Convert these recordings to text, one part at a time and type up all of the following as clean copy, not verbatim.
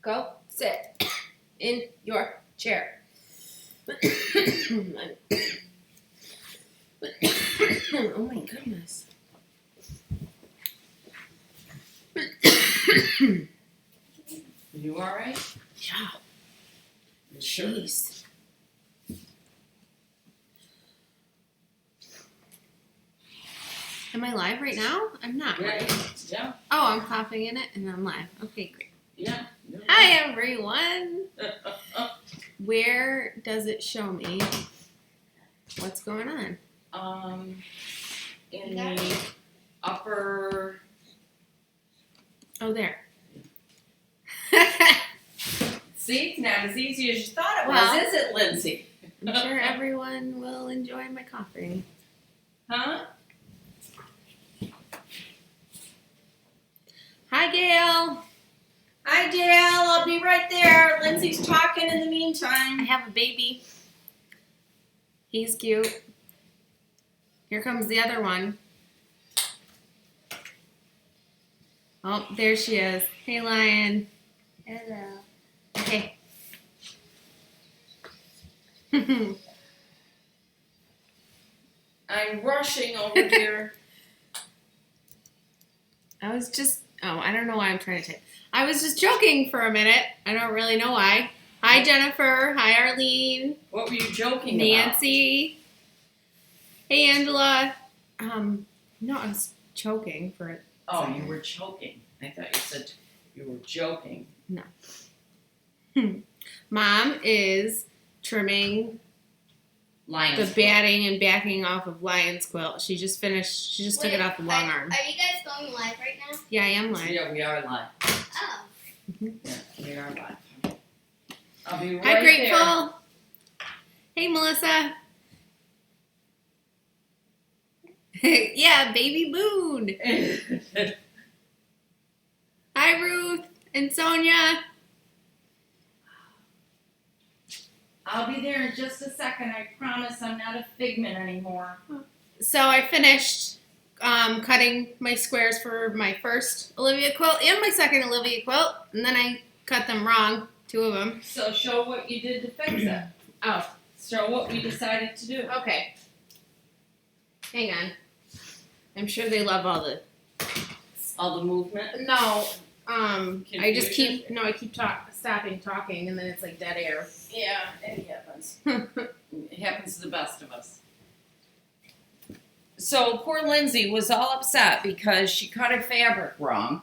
Go sit in your chair. Oh my goodness. You alright? Yeah. Sure. Jeez. Am I live right now? I'm not, Yeah. right? Yeah. Oh, I'm coughing in it and I'm live. Okay, great. Yeah. Hi, everyone. Where does it show me what's going on? In the upper. Oh, there. See, it's not as easy as you thought it Well, was, is it, Lindsay? I'm sure everyone will enjoy my coughing. Huh? Hi, Gail. Hi, Dale. I'll be right there. Lindsay's talking in the I meantime. have a baby. He's cute. Here comes the other one. Oh, there she is. Hey, Lion. Hello. Okay. I'm rushing over here. I was just, I don't know why I'm trying to type. I was just joking for a minute. I don't really know why. Hi, Jennifer. Hi, Arlene. What were you joking Nancy. Hey, Angela. No, I was choking for it. about? Oh, you were choking. I thought you said you were joking. No. Mom is trimming Lions. the batting and backing off of Lion's quilt. She just finished. She just took it off the long arm. Are you guys going live right now? Yeah, I am live. Yeah, we are live. Oh. Yeah, we are live. I'll be right Hi, Grateful. there. Hey, Melissa. Yeah, baby Boone. Hi, Ruth and Sonia. I'll be there in just a second. I promise I'm not a figment anymore. So I finished cutting my squares for my first Olivia quilt and my second Olivia quilt, and then I cut them wrong, 2 of them. So show what you did to fix it. Oh, Show what we decided to do. okay. Hang on. I'm sure they love all the. All the movement. No, I just Confusion? I keep stopping talking, and then it's like dead air. Yeah, it happens. It happens to the best of us. So poor Lindsay was all upset because she cut her fabric wrong.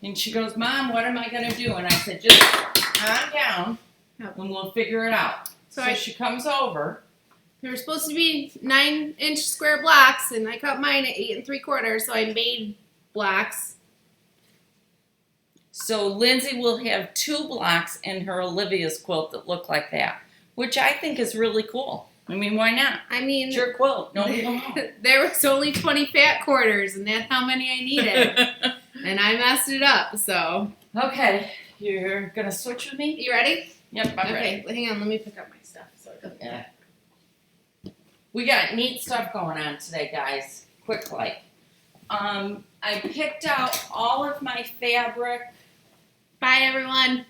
And she goes, Mom, what am I going to do? And I said, just calm down and we'll figure it out. So she comes over. There were supposed to be 9-inch square blocks, and I cut mine at 8 3/4, so I made blocks. So Lindsay will have 2 blocks in her Olivia's quilt that look like that, which I think is really cool. I mean, why not? I mean, It's your quilt. Nobody will know. there was only 20 fat quarters, and that's how many I needed. And I messed it up, so. Okay, you're going to switch with me? You ready? Yep, I'm ready. Okay, hang on, let me pick up my stuff so it doesn't Yeah. We got neat stuff going on today, guys. Quick like. I picked out all of my fabric. Bye, everyone.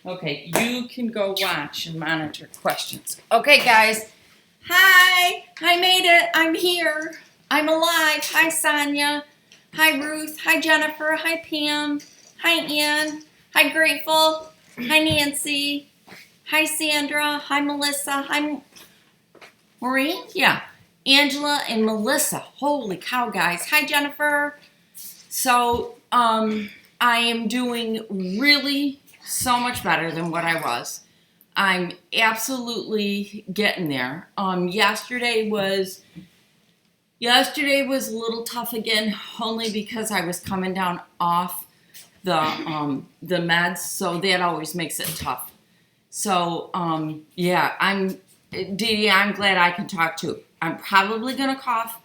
Okay, you can go watch and monitor questions. Okay, guys. Hi, I made it. I'm here. I'm alive. Hi, Sonia. Hi, Ruth. Hi, Jennifer. Hi, Pam. Hi, Ann. Hi, Grateful. Hi, Nancy. Hi, Sandra. Hi, Melissa. Hi, Maureen. Yeah, Angela and Melissa. Holy cow, guys. Hi, Jennifer. So, I am doing really so much better than what I was. I'm absolutely getting there. Yesterday was a little tough again, only because I was coming down off the meds, so that always makes it tough. So, yeah, Dee, I'm glad I can talk too. I'm probably gonna cough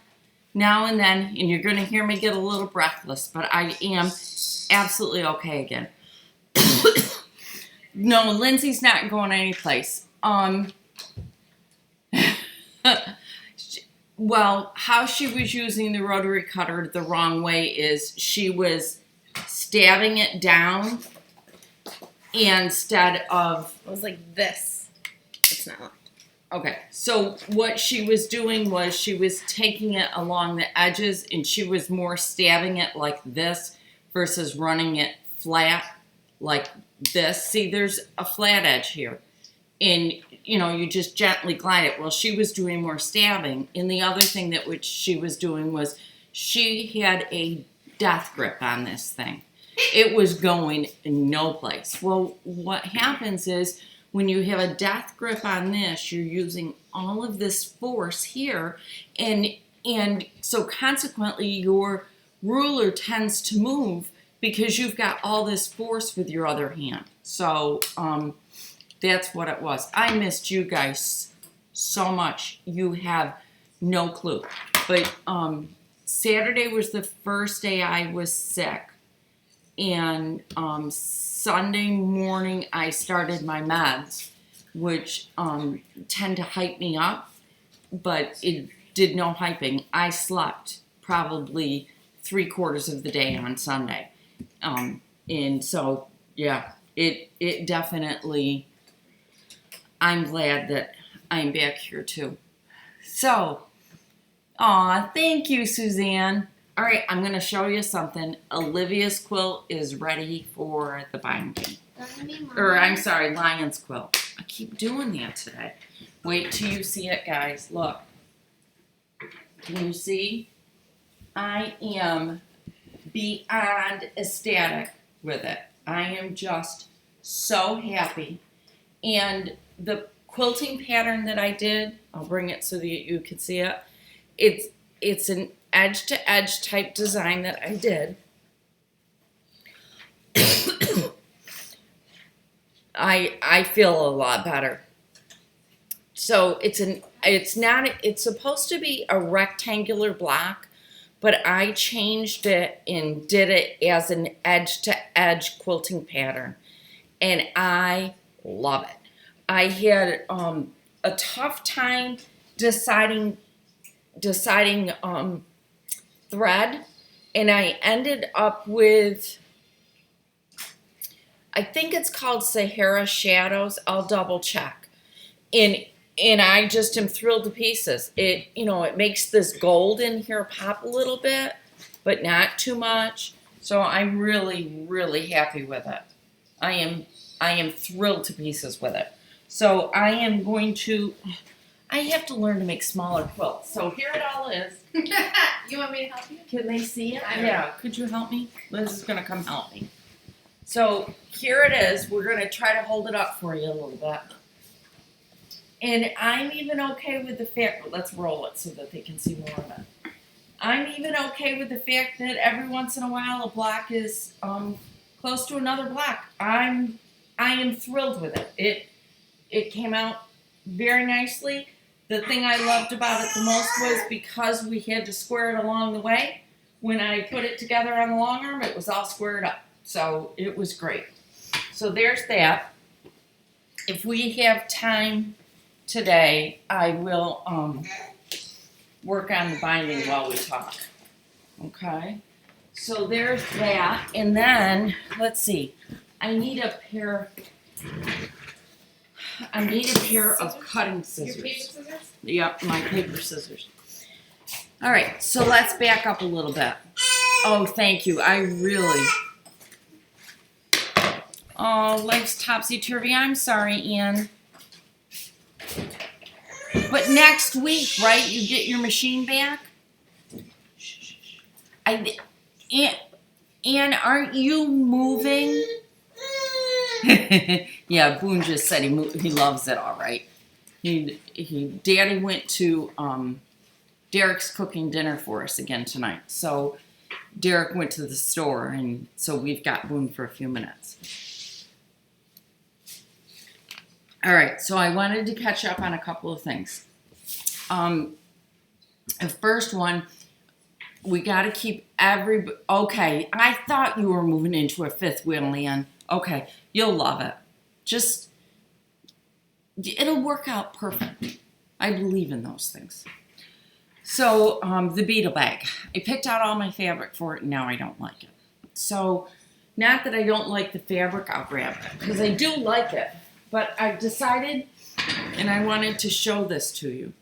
now and then, and you're gonna hear me get a little breathless, but I am absolutely okay again. No, Lindsay's not going anyplace. Well, how she was using the rotary cutter the wrong way is she was stabbing it down instead of... It was like this. It's not locked. Okay, so what she was doing was she was taking it along the edges and she was more stabbing it like this versus running it flat like this. See, there's a flat edge here. And, you know, you just gently glide it. Well, she was doing more stabbing. And the other thing that which she was doing was she had a death grip on this thing. It was going no place. Well, what happens is when you have a death grip on this, you're using all of this force here. And so consequently, your ruler tends to move because you've got all this force with your other hand. So, that's what it was. I missed you guys so much. You have no clue. But Saturday was the first day I was sick. And Sunday morning I started my meds, which tend to hype me up. But it did no hyping. I slept probably 3/4 of the day on Sunday. And so, yeah, it definitely... I'm glad that I'm back here too. So, thank you, Suzanne. All right, I'm going to show you something. Olivia's quilt is ready for the binding. Or, I'm sorry, Lion's quilt. I keep doing that today. Wait till you see it, guys. Look. Can you see? I am beyond ecstatic with it. I am just so happy. And the quilting pattern that I did, I'll bring it so that you can see it. It's an edge-to-edge type design that I did. I feel a lot better. So it's supposed to be a rectangular block, but I changed it and did it as an edge-to-edge quilting pattern. And I love it. I had a tough time deciding thread, and I ended up with, I think it's called Sahara Shadows. I'll double check. And I just am thrilled to pieces. It makes this gold in here pop a little bit, but not too much. So I'm really, really happy with it. I am thrilled to pieces with it. So I have to learn to make smaller quilts. So here it all is. You want me to help you? Can they see it? Yeah, could you help me? Liz is gonna come help me. So here it is. We're gonna try to hold it up for you a little bit. And I'm even okay with the fact, let's roll it so that they can see more of it. I'm even okay with the fact that every once in a while a block is close to another block. I am thrilled with it. It came out very nicely. The thing I loved about it the most was because we had to square it along the way. When I put it together on the long arm, it was all squared up. So it was great. So there's that. If we have time today, I will work on the binding while we talk. Okay? So there's that. And then, let's see. I need a pair of cutting scissors. Your paper scissors? Yep, my paper scissors. All right, so let's back up a little bit. Oh, thank you. Life's topsy-turvy. I'm sorry, Ian. But next week, right, you get your machine back? Ian, aren't you moving? Yeah, Boone just said he loves it all right. Daddy went to Derek's cooking dinner for us again tonight. So Derek went to the store, and so we've got Boone for a few minutes. All right, so I wanted to catch up on a couple of things. The first one, we got to keep okay, I thought you were moving into a fifth wheel, Leanne. Okay, you'll love it. It'll work out perfect. I believe in those things. So, the Beetle bag. I picked out all my fabric for it, and now I don't like it. So, not that I don't like the fabric, I'll grab it, because I do like it. But I've decided, and I wanted to show this to you.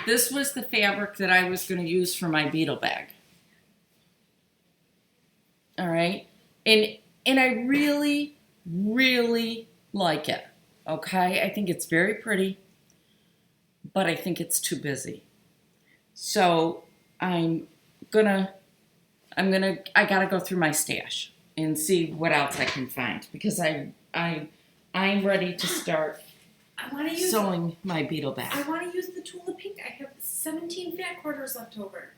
This was the fabric that I was going to use for my Beetle bag. All right? And I really, really like it. Okay? I think it's very pretty, but I think it's too busy. So I gotta go through my stash and see what else I can find, because I'm ready to start sewing my Beetle bag. I want to use the Tula Pink. I have 17 fat quarters left over.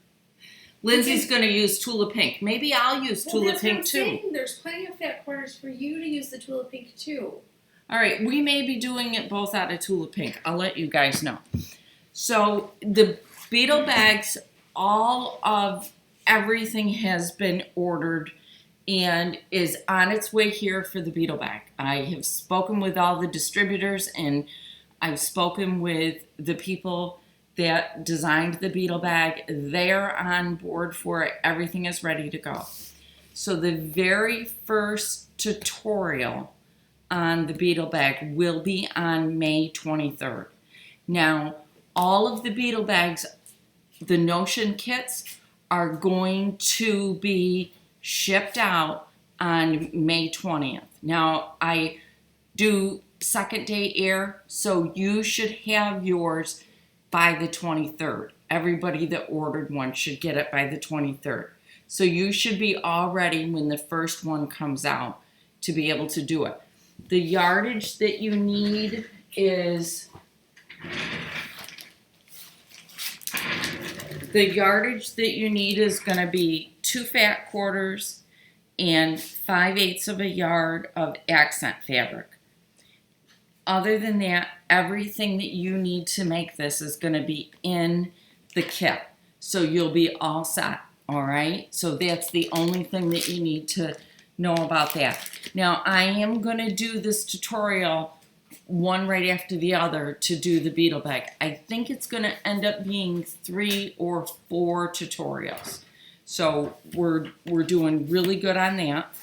Lindsay's gonna use Tula Pink. Maybe I'll use Tula Pink too. Saying. There's plenty of fat quarters for you to use the Tula Pink too. All right, we may be doing it both out of Tula Pink. I'll let you guys know. So the Beetle bags, all of everything has been ordered and is on its way here for the Beetle bag. I have spoken with all the distributors, and I've spoken with the people that designed the Beetle bag. They're on board for it. Everything is ready to go. So the very first tutorial on the Beetle bag will be on May 23rd. Now, all of the Beetle bags, the Notion kits, are going to be shipped out on May 20th. Now, I do second day air, so you should have yours by the 23rd. Everybody that ordered one should get it by the 23rd. So you should be all ready when the first one comes out to be able to do it. The yardage that you need is going to be 2 fat quarters and 5/8 of a yard of accent fabric. Other than that, everything that you need to make this is going to be in the kit. So you'll be all set, all right? So that's the only thing that you need to know about that. Now, I am going to do this tutorial one right after the other to do the Beetle bag. I think it's going to end up being 3 or 4 tutorials. So we're doing really good on that.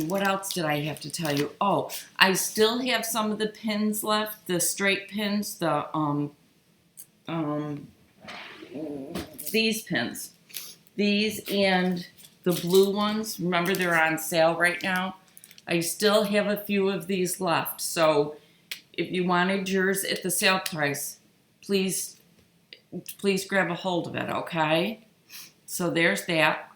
What else did I have to tell you? Oh, I still have some of the pins left, the straight pins, these pins. These and the blue ones. Remember, they're on sale right now. I still have a few of these left. So if you wanted yours at the sale price, please grab a hold of it, okay? So there's that.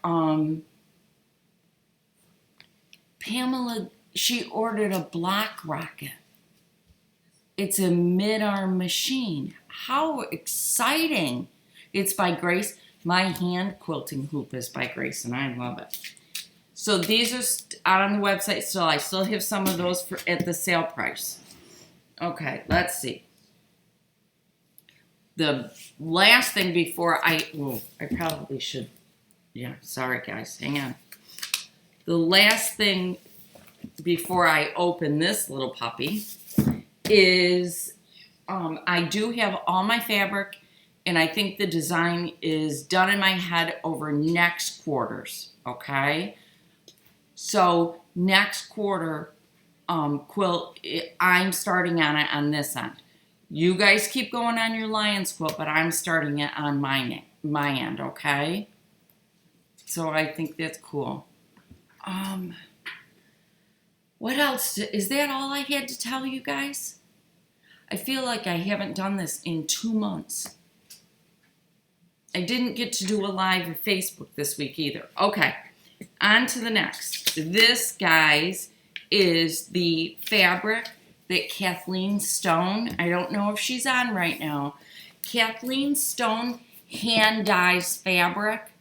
Pamela, she ordered a block rocket. It's a mid-arm machine. How exciting. It's by Grace. My hand quilting hoop is by Grace, and I love it. So these are out on the website still. I still have some of those at the sale price. Okay, let's see. The last thing before I probably should, yeah, sorry guys, hang on. The last thing before I open this little puppy is I do have all my fabric, and I think the design is done in my head over next quarters, okay? So next quarter quilt, I'm starting on it on this end. You guys keep going on your Lions quilt, but I'm starting it on my end, okay? So I think that's cool. What else? Is that all I had to tell you guys? I feel like I haven't done this in 2 months. I didn't get to do a live on Facebook this week either. Okay, on to the next. This, guys, is the fabric that Kathleen Stone, I don't know if she's on right now. Kathleen Stone hand dyes fabric,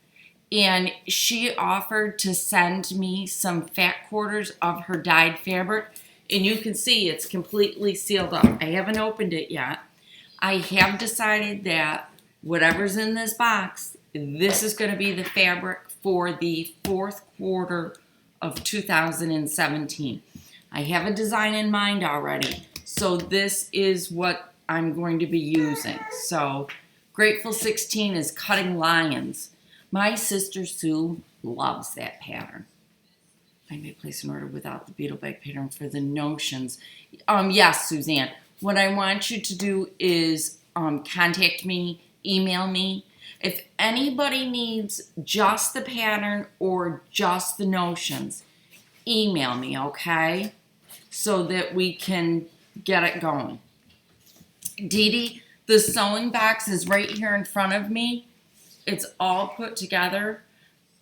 and she offered to send me some fat quarters of her dyed fabric, and you can see it's completely sealed up. I haven't opened it yet. I have decided that whatever's in this box, this is going to be the fabric for the 4th quarter of 2017. I have a design in mind already, so this is what I'm going to be using. So Grateful 16 is cutting lions. My sister Sue loves that pattern. I may place an order without the beetle bag pattern for the notions. Yes, Suzanne. What I want you to do is contact me, email me. If anybody needs just the pattern or just the notions, email me, okay? So that we can get it going. Dee Dee, the sewing box is right here in front of me. It's all put together.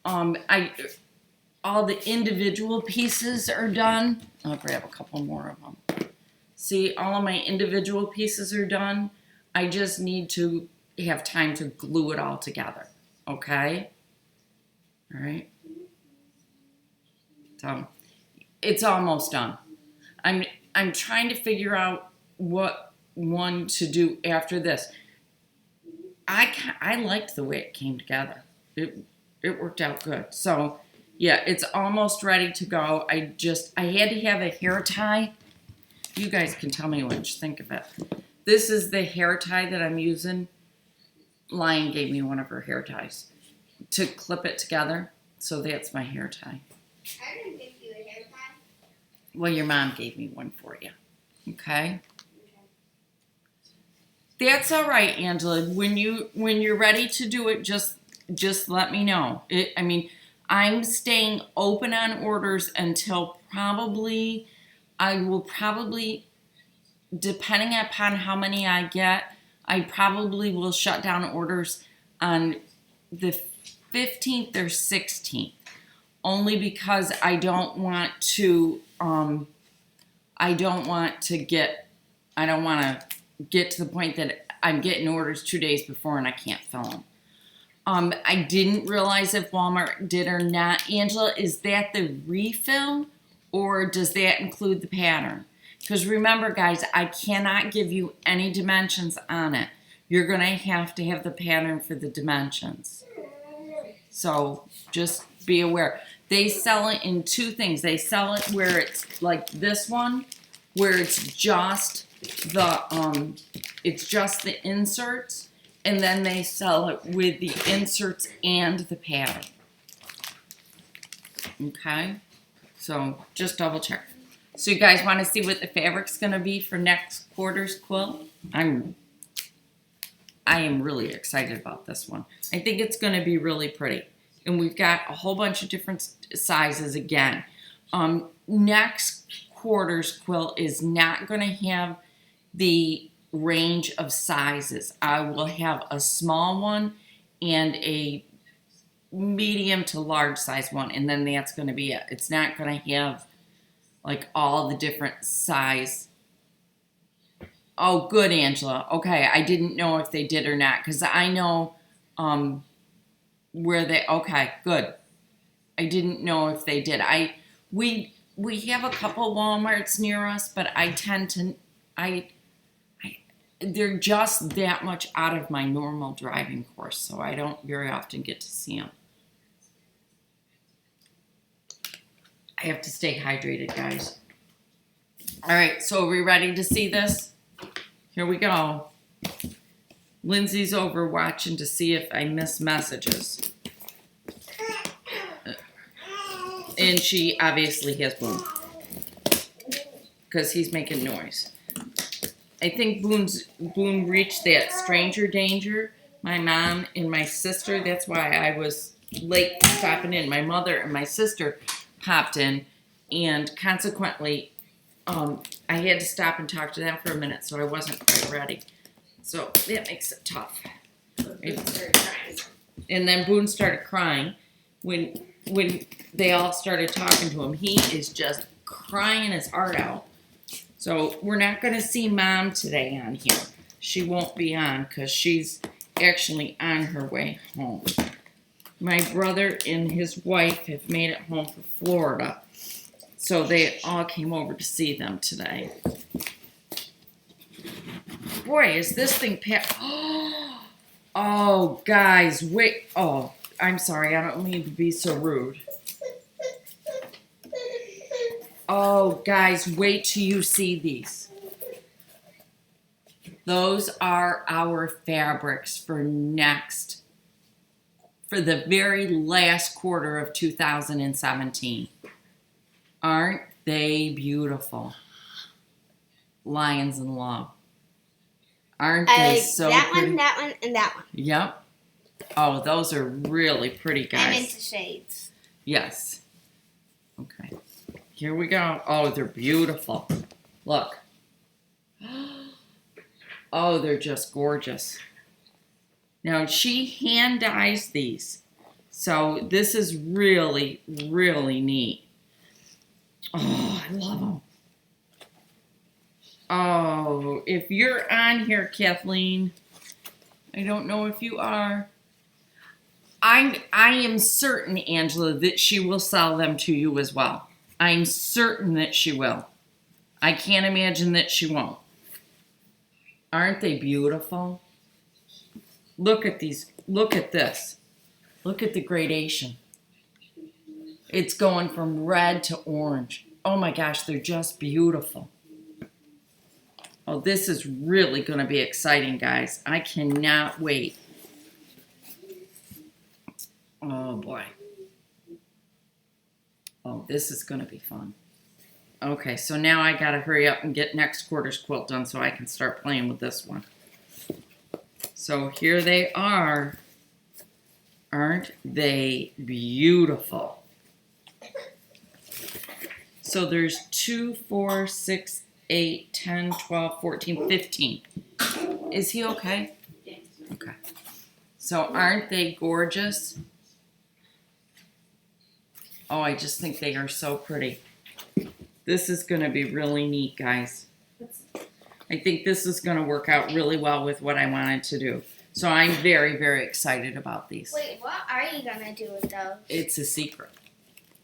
All the individual pieces are done. I'll grab a couple more of them. See, all of my individual pieces are done. I just need to have time to glue it all together. Okay? All right? So, it's almost done. I'm trying to figure out what one to do after this. I liked the way it came together. It worked out good. So, yeah, it's almost ready to go. I had to have a hair tie. You guys can tell me what you think of it. This is the hair tie that I'm using. Lion gave me one of her hair ties to clip it together. So that's my hair tie. I didn't give you a hair tie. Well, your mom gave me one for you. Okay? That's all right, Angela. When you're ready to do it, just let me know. I'm staying open on orders until I will probably, depending upon how many I get, I probably will shut down orders on the 15th or 16th. Only because I don't want to get to the point that I'm getting orders 2 days before and I can't fill them. I didn't realize if Walmart did or not. Angela, is that the refill or does that include the pattern? Because remember, guys, I cannot give you any dimensions on it. You're going to have the pattern for the dimensions. So just be aware. They sell it in two things. They sell it where it's like this one, where it's just the inserts, and then they sell it with the inserts and the pattern. Okay? So just double check. So you guys want to see what the fabric's going to be for next quarter's quilt? I am really excited about this one. I think it's going to be really pretty. And we've got a whole bunch of different sizes again. Next quarter's quilt is not going to have the range of sizes. I will have a small one and a medium to large size one, and then that's going to be it. It's not going to have like all the different size. Oh, good, Angela. Okay, I didn't know if they did or not, because I know where they. Okay, good. I didn't know if they did. We have a couple Walmarts near us, but they're just that much out of my normal driving course, so I don't very often get to see them. I have to stay hydrated, guys. All right, so are we ready to see this? Here we go. Lindsay's over watching to see if I miss messages. And she obviously has Boone. Because he's making noise. I think Boone reached that stranger danger. My mom and my sister, that's why I was late stopping in. My mother and my sister popped in, and consequently, I had to stop and talk to them for a minute, so I wasn't quite ready. So that makes it tough. And then Boone started crying when they all started talking to him. He is just crying his heart out. So we're not going to see Mom today on here. She won't be on because she's actually on her way home. My brother and his wife have made it home from Florida. So they all came over to see them today. Boy, is this thing Oh, guys, wait. Oh, I'm sorry. I don't mean to be so rude. Oh, guys, wait till you see these. Those are our fabrics for the very last quarter of 2017. Aren't they beautiful? Lions in Love. Aren't they so that pretty? one, that one, and that one. Yep. Oh, those are really pretty, guys. I'm into shades. Yes. Okay. Here we go. Oh, they're beautiful. Look. Oh, they're just gorgeous. Now, she hand dyes these. So this is really, really neat. Oh, I love them. Oh, if you're on here, Kathleen, I don't know if you are. I am certain, Angela, that she will sell them to you as well. I'm certain that she will. I can't imagine that she won't. Aren't they beautiful? Look at these. Look at this. Look at the gradation. It's going from red to orange. Oh my gosh, they're just beautiful. Oh, this is really going to be exciting, guys. I cannot wait. Oh boy. Oh, this is going to be fun. Okay, so now I got to hurry up and get next quarter's quilt done so I can start playing with this one. So here they are. Aren't they beautiful? So there's 2, 4, 6, 8, 10, 12, 14, 15. Is he okay? Okay. So aren't they gorgeous? Oh, I just think they are so pretty. This is going to be really neat, guys. I think this is going to work out really well with what I wanted to do. So I'm very, very excited about these. Wait, what are you gonna do with those? It's a secret.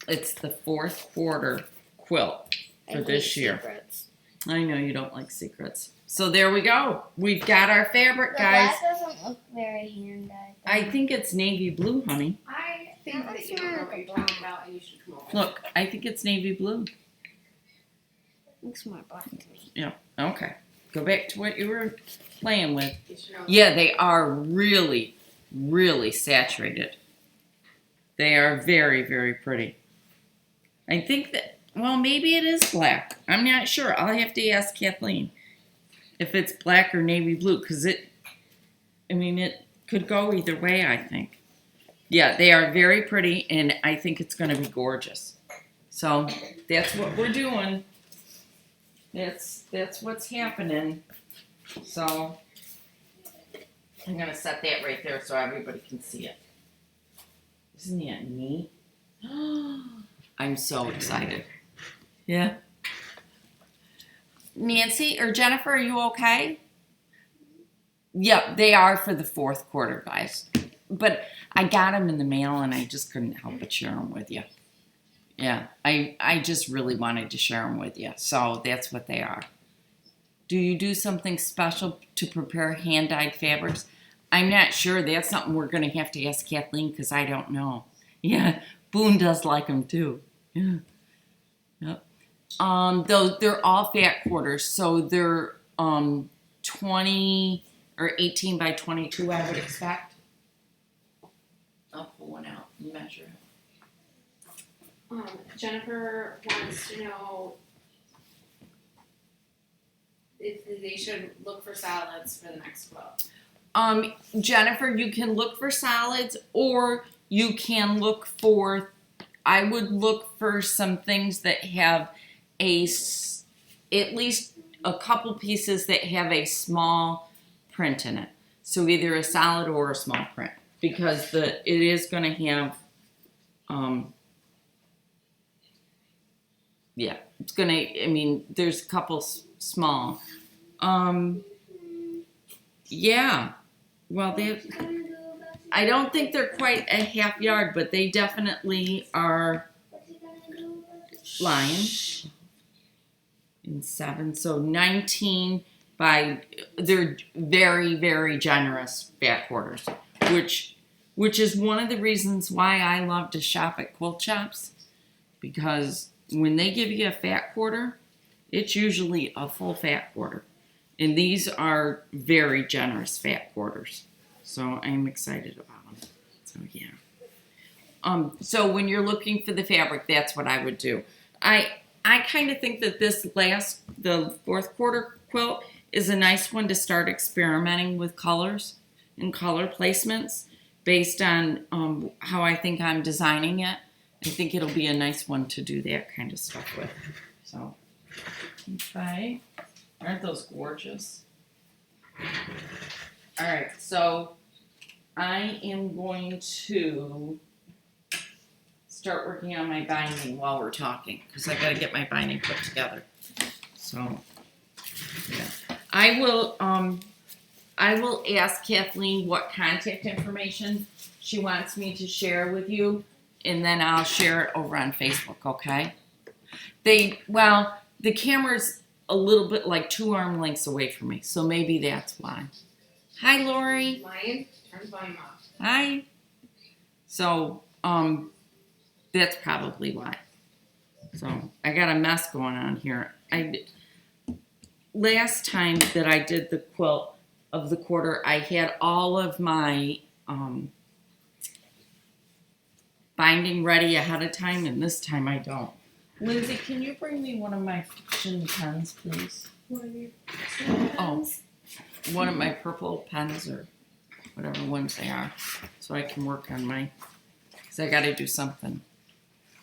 It's the 4th quarter quilt for this year. Secrets. I know you don't like secrets. So there we go. We've got our fabric, The guys. black doesn't look very hand-dyed. I think it's navy blue, honey. I think That that you looks don't know more what you're like talking about and you should come over. Look, I think it's navy blue. Looks more black to me. Yeah, okay. Go back to what you were playing with. You should know. Yeah, they are really, really saturated. They are very, very pretty. I think that, well, maybe it is black. I'm not sure. I'll have to ask Kathleen if it's black or navy blue, because it could go either way, I think. Yeah, they are very pretty, and I think it's going to be gorgeous. So that's what we're doing. That's what's happening. So I'm going to set that right there so everybody can see it. Isn't that neat? I'm so excited. Yeah. Nancy or Jennifer, are you okay? Yep, they are for the 4th quarter, guys. But I got them in the mail and I just couldn't help but share them with you. Yeah, I just really wanted to share them with you. So that's what they are. Do you do something special to prepare hand-dyed fabrics? I'm not sure. That's something we're going to have to ask Kathleen because I don't know. Yeah, Boone does like them too. Yeah. Yep. They're all fat quarters, so they're 20 or 18 by 22, I would expect. I'll pull one out and measure it. Jennifer wants to know if they should look for salads for the next quilt. Jennifer, you can look for solids, or you can look for, I would look for some things that have at least a couple pieces that have a small print in it. So either a solid or a small print, because it is going to have, yeah, it's going to, there's a couple small. Yeah, well, I don't think they're quite a half yard, but they definitely are lying in 7. So 19 by, they're very, very generous fat quarters, which is one of the reasons why I love to shop at quilt shops, because when they give you a fat quarter, it's usually a full fat quarter. And these are very generous fat quarters. So I'm excited about them. So yeah. So when you're looking for the fabric, that's what I would do. I kind of think that the 4th quarter quilt is a nice one to start experimenting with colors and color placements based on how I think I'm designing it. I think it'll be a nice one to do that kind of stuff with. So, okay. Aren't those gorgeous? All right, so I am going to start working on my binding while we're talking because I got to get my binding put together. So, yeah. I will ask Kathleen what contact information she wants me to share with you, and then I'll share it over on Facebook, okay? The camera's a little bit like 2 arm lengths away from me, so maybe that's why. Hi, Lori. Lion, turn volume off. Hi. So, that's probably why. So, I got a mess going on here. Last time that I did the quilt of the quarter, I had all of my binding ready ahead of time, and this time I don't. Lindsay, can you bring me one of my fiction pens, please? Oh, one of my purple pens or whatever ones they are, so I can work on because I got to do something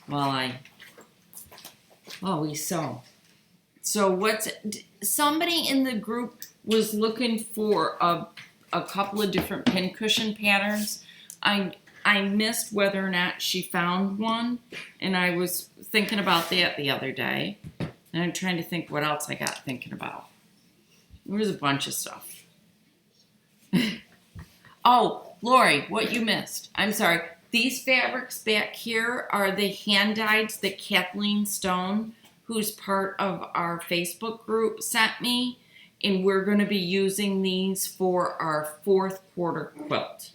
while we sew. So somebody in the group was looking for a couple of different pincushion patterns. I missed whether or not she found one, and I was thinking about that the other day, and I'm trying to think what else I got thinking about. There was a bunch of stuff. Oh, Lori, what you missed. I'm sorry. These fabrics back here are the hand dyeds that Kathleen Stone, who's part of our Facebook group, sent me, and we're going to be using these for our 4th quarter quilt.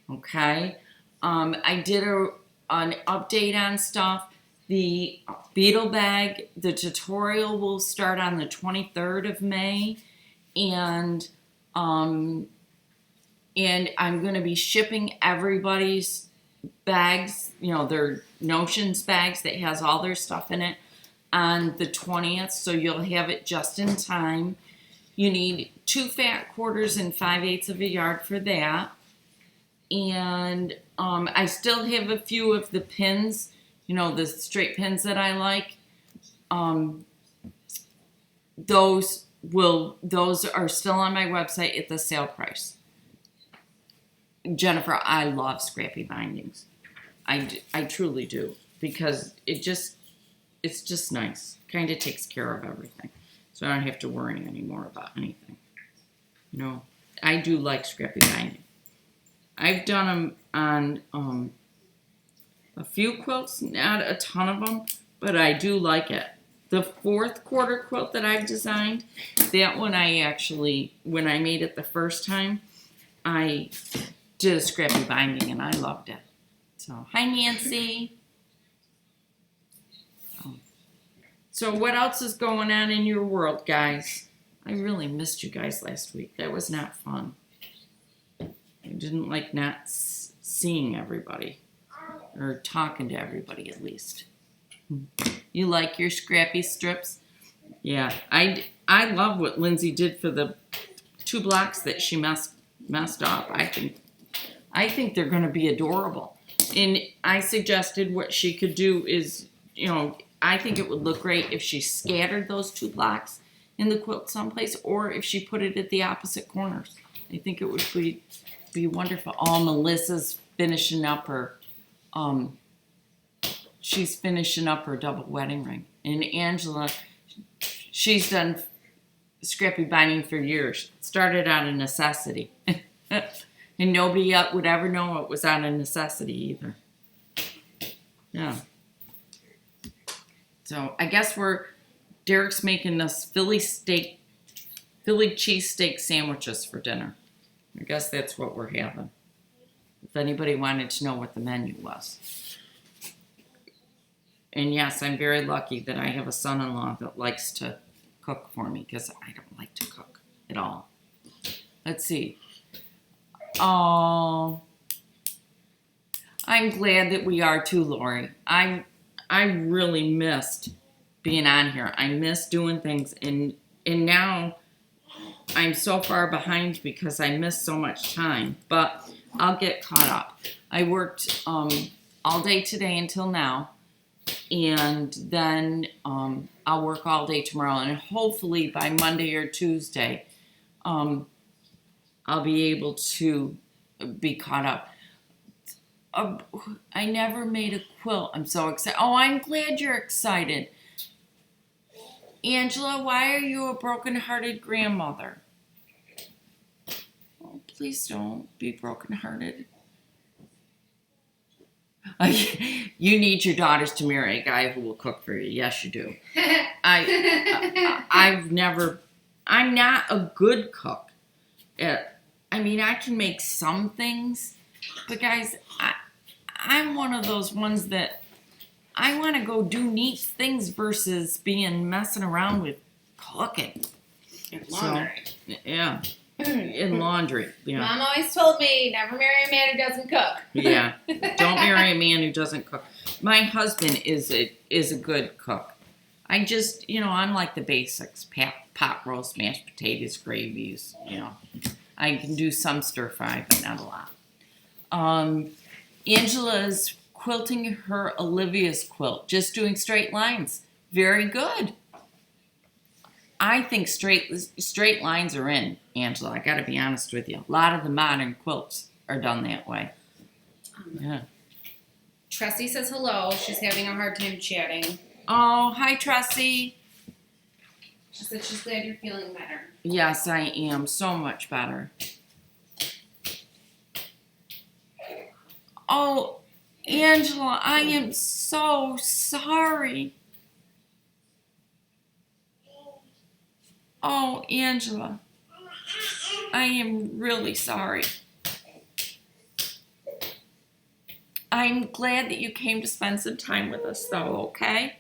Okay? I did an update on stuff. The Beetle bag, the tutorial will start on the 23rd of May, and I'm going to be shipping everybody's bags, their Notions bags that has all their stuff in it on the 20th, so you'll have it just in time. You need 2 fat quarters and 5/8 of a yard for that. And I still have a few of the pins, the straight pins that I like. Those are still on my website at the sale price. Jennifer, I love scrappy bindings. I truly do, because it's just nice. Kind of takes care of everything, so I don't have to worry anymore about anything. I do like scrappy binding. I've done them on a few quilts, not a ton of them, but I do like it. The 4th quarter quilt that I've designed, that one when I made it the first time, I did a scrappy binding and I loved it. So, hi Nancy. So what else is going on in your world, guys? I really missed you guys last week. That was not fun. I didn't like not seeing everybody, or talking to everybody at least. You like your scrappy strips? Yeah, I love what Lindsay did for the 2 blocks that she messed up. I think they're going to be adorable. And I suggested what she could do is, I think it would look great if she scattered those 2 blocks in the quilt someplace, or if she put it at the opposite corners. I think it would be wonderful. Oh, Melissa's finishing up her, she's finishing up her double wedding ring. And Angela, she's done scrappy binding for years. Started out of necessity. And nobody would ever know it was out of necessity either. Yeah. So I guess Derek's making us Philly cheesesteak sandwiches for dinner. I guess that's what we're having. If anybody wanted to know what the menu was. And yes, I'm very lucky that I have a son-in-law that likes to cook for me, because I don't like to cook. at all. Let's see. Oh, I'm glad that we are too, Lori. I really missed being on here. I missed doing things, and now I'm so far behind because I missed so much time. But I'll get caught up. I worked all day today until now, and then I'll work all day tomorrow, and hopefully by Monday or Tuesday, I'll be able to be caught up. I never made a quilt. I'm so excited. Oh, I'm glad you're excited. Angela, why are you a broken-hearted grandmother? Oh, please don't be broken-hearted. You need your daughters to marry a guy who will cook for you. Yes, you do. I'm not a good cook. I mean, I can make some things, but guys, I'm one of those ones that I want to go do neat things versus messing around with cooking. And laundry. So, yeah. In laundry. Yeah. Mom always told me never marry a man who doesn't cook. Yeah. Don't marry a man who doesn't cook. My husband is a good cook. I just, I'm like the basics. Pot roast, mashed potatoes, gravies, I can do some stir fry, but not a lot. Angela's quilting her Olivia's quilt, just doing straight lines. Very good. I think straight lines are in, Angela. I got to be honest with you. A lot of the modern quilts are done that way. Yeah. Tressie says hello. She's having a hard time chatting. Oh, hi, Tressie. She said she's glad you're feeling better. Yes, I am. So much better. Oh, Angela, I am so sorry. Oh, Angela, I am really sorry. I'm glad that you came to spend some time with us, though, okay?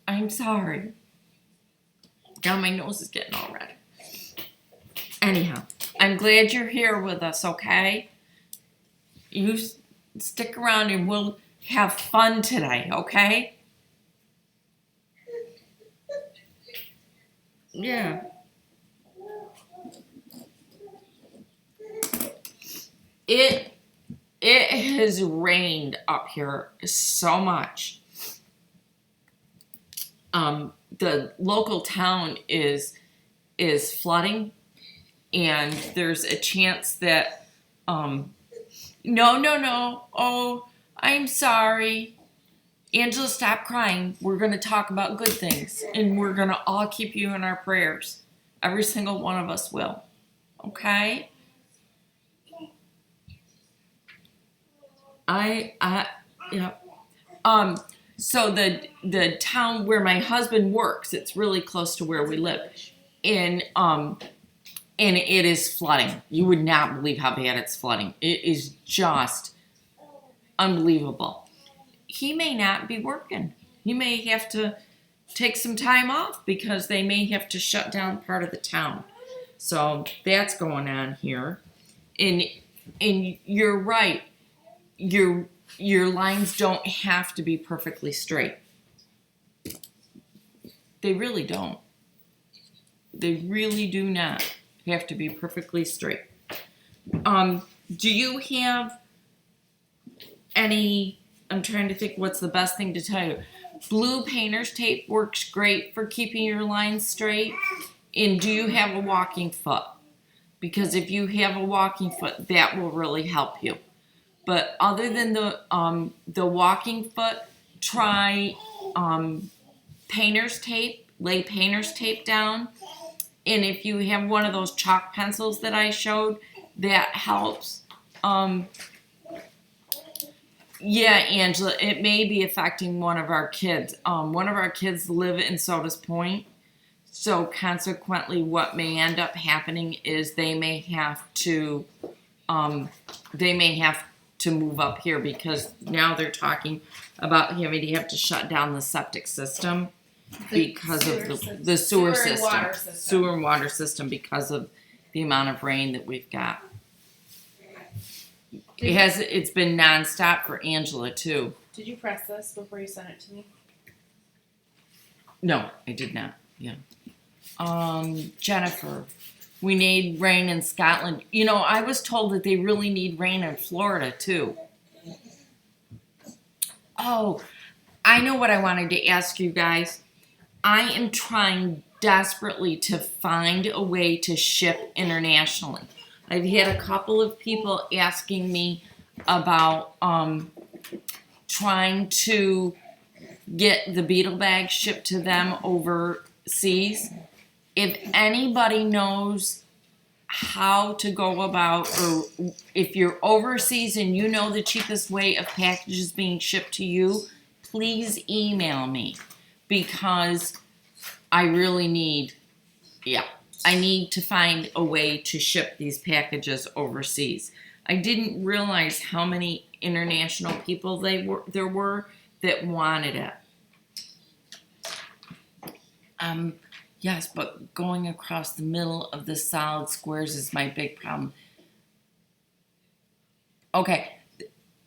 I'm sorry. Now my nose is getting all red. Anyhow, I'm glad you're here with us, okay? You stick around and we'll have fun today, okay? Yeah. It has rained up here so much. The local town is flooding, and there's a chance that no. Oh, I'm sorry. Angela, stop crying. We're going to talk about good things, and we're going to all keep you in our prayers. Every single one of us will. Okay? Yeah. So the town where my husband works, it's really close to where we live. And it is flooding. You would not believe how bad it's flooding. It is just unbelievable. He may not be working. He may have to take some time off because they may have to shut down part of the town. So that's going on here. And you're right. Your lines don't have to be perfectly straight. They really don't. They really do not have to be perfectly straight. Do you have any, I'm trying to think what's the best thing to tell you. Blue painter's tape works great for keeping your lines straight. And do you have a walking foot? Because if you have a walking foot, that will really help you. But other than the walking foot, try painter's tape. Lay painter's tape down. And if you have one of those chalk pencils that I showed, that helps. Yeah, Angela, it may be affecting one of our kids. One of our kids live in Sodas Point. So consequently, what may end up happening is they may have to move up here because now they're talking about having to have to shut down the septic system because of the sewer and system. water system. Sewer and water system because of the amount of rain that we've got. It's been nonstop for Angela too. Did you press this before you sent it to me? No, I did not. Yeah. Jennifer, we need rain in Scotland. You know, I was told that they really need rain in Florida too. Oh, I know what I wanted to ask you guys. I am trying desperately to find a way to ship internationally. I've had a couple of people asking me about trying to get the Beetle bag shipped to them overseas. If anybody knows how to go about, or if you're overseas and you know the cheapest way of packages being shipped to you, please email me, because I really need to find a way to ship these packages overseas. I didn't realize how many international people there were that wanted it. Yes, but going across the middle of the solid squares is my big problem. Okay,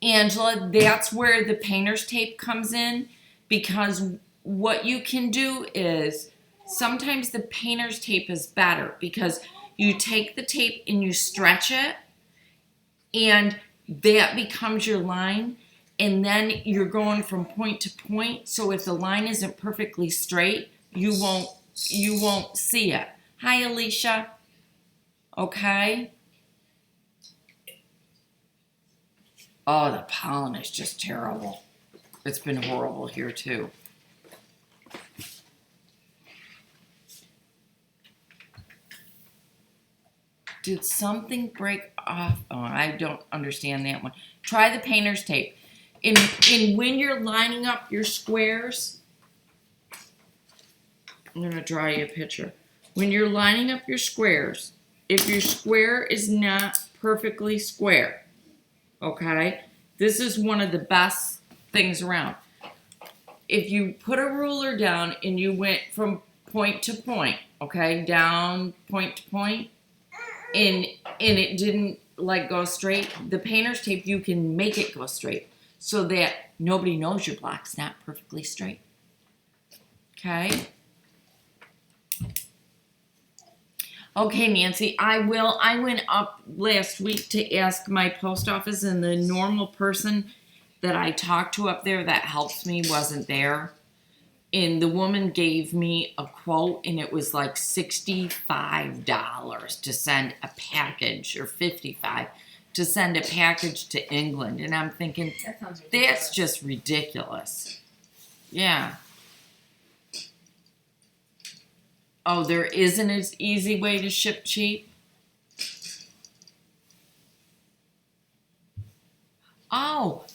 Angela, that's where the painter's tape comes in, because what you can do is sometimes the painter's tape is better, because you take the tape and you stretch it, and that becomes your line, and then you're going from point to point. So if the line isn't perfectly straight, you won't see it. Hi, Alicia. Okay. Oh, the pollen is just terrible. It's been horrible here too. Did something break off? Oh, I don't understand that one. Try the painter's tape. In when you're lining up your squares, I'm going to draw you a picture. When you're lining up your squares, if your square is not perfectly square, okay, this is one of the best things around. If you put a ruler down and you went from point to point, okay, down point to point, and it didn't like go straight, the painter's tape, you can make it go straight so that nobody knows your block's not perfectly straight. Okay? Okay, Nancy, I went up last week to ask my post office, and the normal person that I talked to up there that helps me wasn't there. And the woman gave me a quote, and it was like $65 to send a package, or $55 to send a package to England. And I'm thinking, That sounds ridiculous. that's just ridiculous. Yeah. Oh, there isn't an easy way to ship cheap? Oh,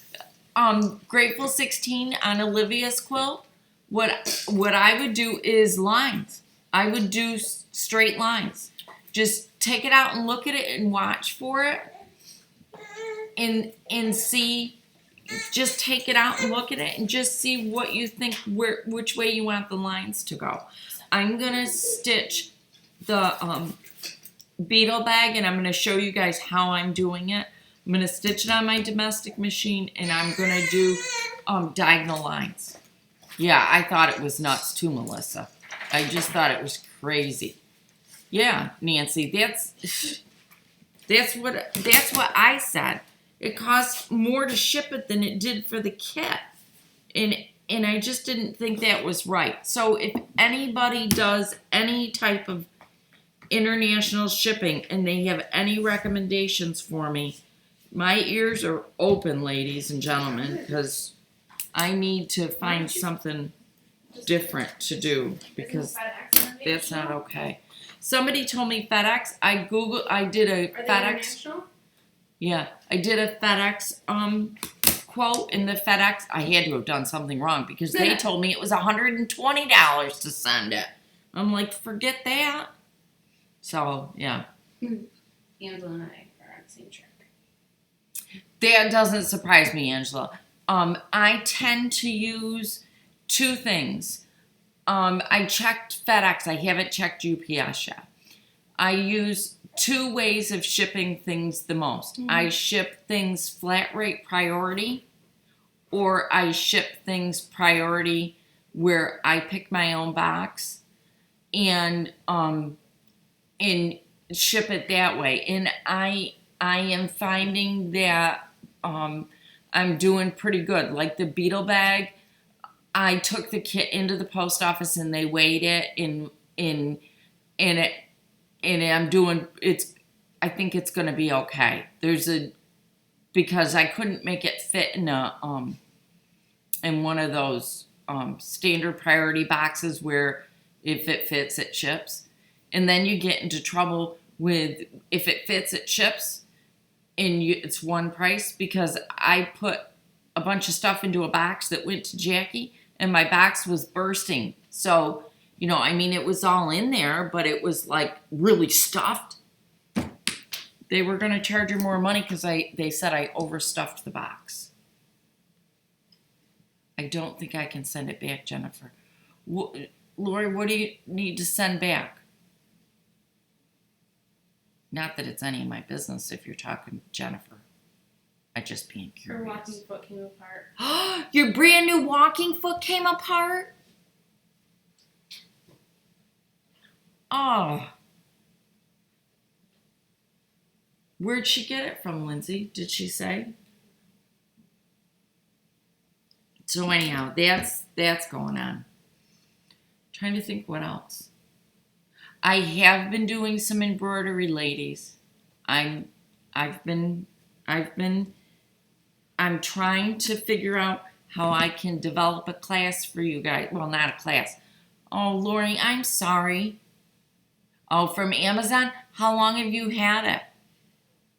Grateful 16 on Olivia's quilt. What I would do is lines. I would do straight lines. Just take it out and look at it and watch for it, and see. Just take it out and look at it and just see what you think, which way you want the lines to go. I'm gonna stitch the Beetle bag, and I'm gonna show you guys how I'm doing it. I'm gonna stitch it on my domestic machine, and I'm gonna do diagonal lines. Yeah, I thought it was nuts too, Melissa. I just thought it was crazy. Yeah, Nancy, that's what I said. It costs more to ship it than it did for the kit, and I just didn't think that was right. So if anybody does any type of international shipping and they have any recommendations for me, my ears are open, ladies and gentlemen, because I need to find something different to do, because that's not okay. Somebody told me FedEx. I did a Are they FedEx. international? Yeah, I did a FedEx quote, and the FedEx, I had to have done something wrong, because they told me it was $120 to send it. I'm like, forget that. So, yeah. Angela and I are on the same trip. That doesn't surprise me, Angela. I tend to use two things. I checked FedEx. I haven't checked UPS yet. I use two ways of shipping things the most. I ship things flat rate priority, or I ship things priority where I pick my own box and ship it that way. And I am finding that I'm doing pretty good. Like the Beetle bag, I took the kit into the post office and they weighed it and I'm doing it's. I think it's going to be okay. Because I couldn't make it fit in one of those standard priority boxes where if it fits, it ships. And then you get into trouble with if it fits, it ships, and it's one price, because I put a bunch of stuff into a box that went to Jackie, and my box was bursting. So, it was all in there, but it was like really stuffed. They were going to charge her more money because they said I overstuffed the box. I don't think I can send it back, Jennifer. Lori, what do you need to send back? Not that it's any of my business if you're talking to Jennifer. I just being Her curious. walking foot came apart. Your brand new walking foot came apart? Oh. Where'd she get it from, Lindsay? Did she say? So anyhow, that's going on. Trying to think what else. I have been doing some embroidery, ladies. I'm trying to figure out how I can develop a class for you guys. Well, not a class. Oh, Lori, I'm sorry. Oh, from Amazon? How long have you had it?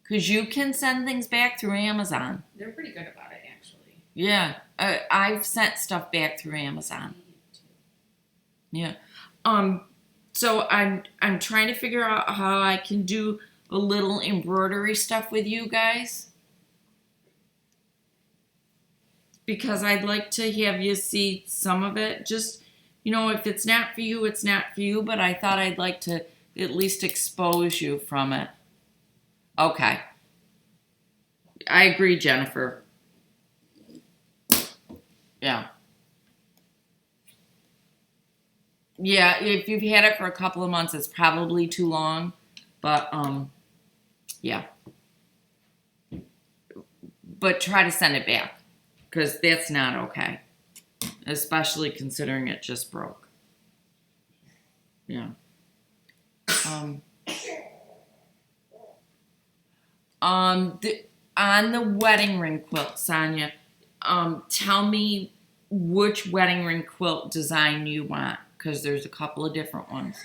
Because you can send things back through Amazon. They're pretty good about it, actually. Yeah, I've sent stuff back through Amazon. Yeah. So I'm trying to figure out how I can do a little embroidery stuff with you guys, because I'd like to have you see some of it. Just, if it's not for you, it's not for you, but I thought I'd like to at least expose you from it. Okay. I agree, Jennifer. Yeah. Yeah, if you've had it for a couple of months, it's probably too long. But, yeah. But try to send it back, because that's not okay. Especially considering it just broke. Yeah. On the wedding ring quilt, Sonia, tell me which wedding ring quilt design you want, because there's a couple of different ones.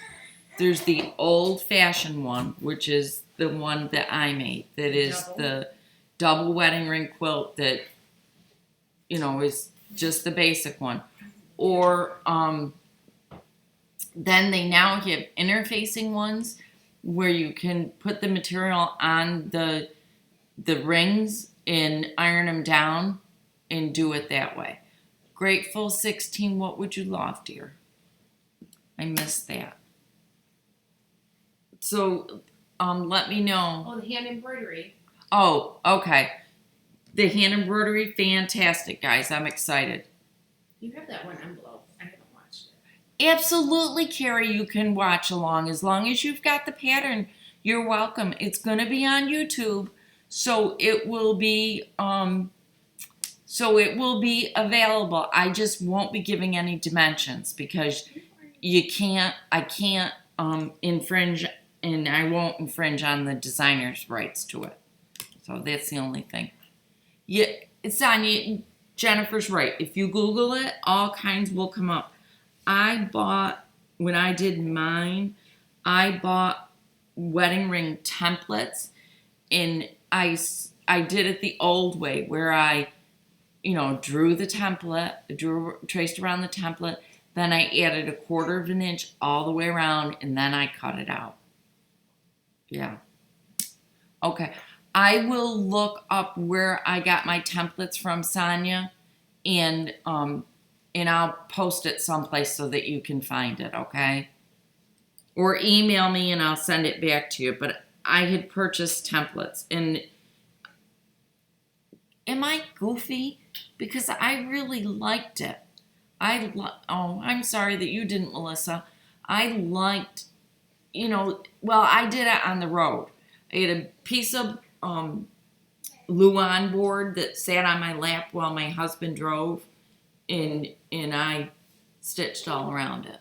There's the old-fashioned one, which is the one that I made. That is the double wedding ring quilt that, is just the basic one. Or then they now have interfacing ones where you can put the material on the rings and iron them down and do it that way. Grateful 16, what would you love, dear? I missed that. So, let me know. Oh, the hand embroidery. Oh, okay. The hand embroidery, fantastic, guys. I'm excited. You have that one envelope. I haven't watched it. Absolutely, Carrie, you can watch along. As long as you've got the pattern, you're welcome. It's going to be on YouTube, so it will be available. I just won't be giving any dimensions, because I can't infringe, and I won't infringe on the designer's rights to it. So that's the only thing. Yeah, it's on you. Jennifer's right. If you Google it, all kinds will come up. When I did mine, I bought wedding ring templates, and I did it the old way, where I, drew the template, traced around the template, then I added 1/4 of an inch all the way around, and then I cut it out. Yeah. Okay. I will look up where I got my templates from, Sonia, and I'll post it someplace so that you can find it, okay? Or email me and I'll send it back to you. But I had purchased templates, and am I goofy? Because I really liked it. I'm sorry that you didn't, Melissa. I liked, I did it on the road. I had a piece of Leuwen board that sat on my lap while my husband drove, and I stitched all around it.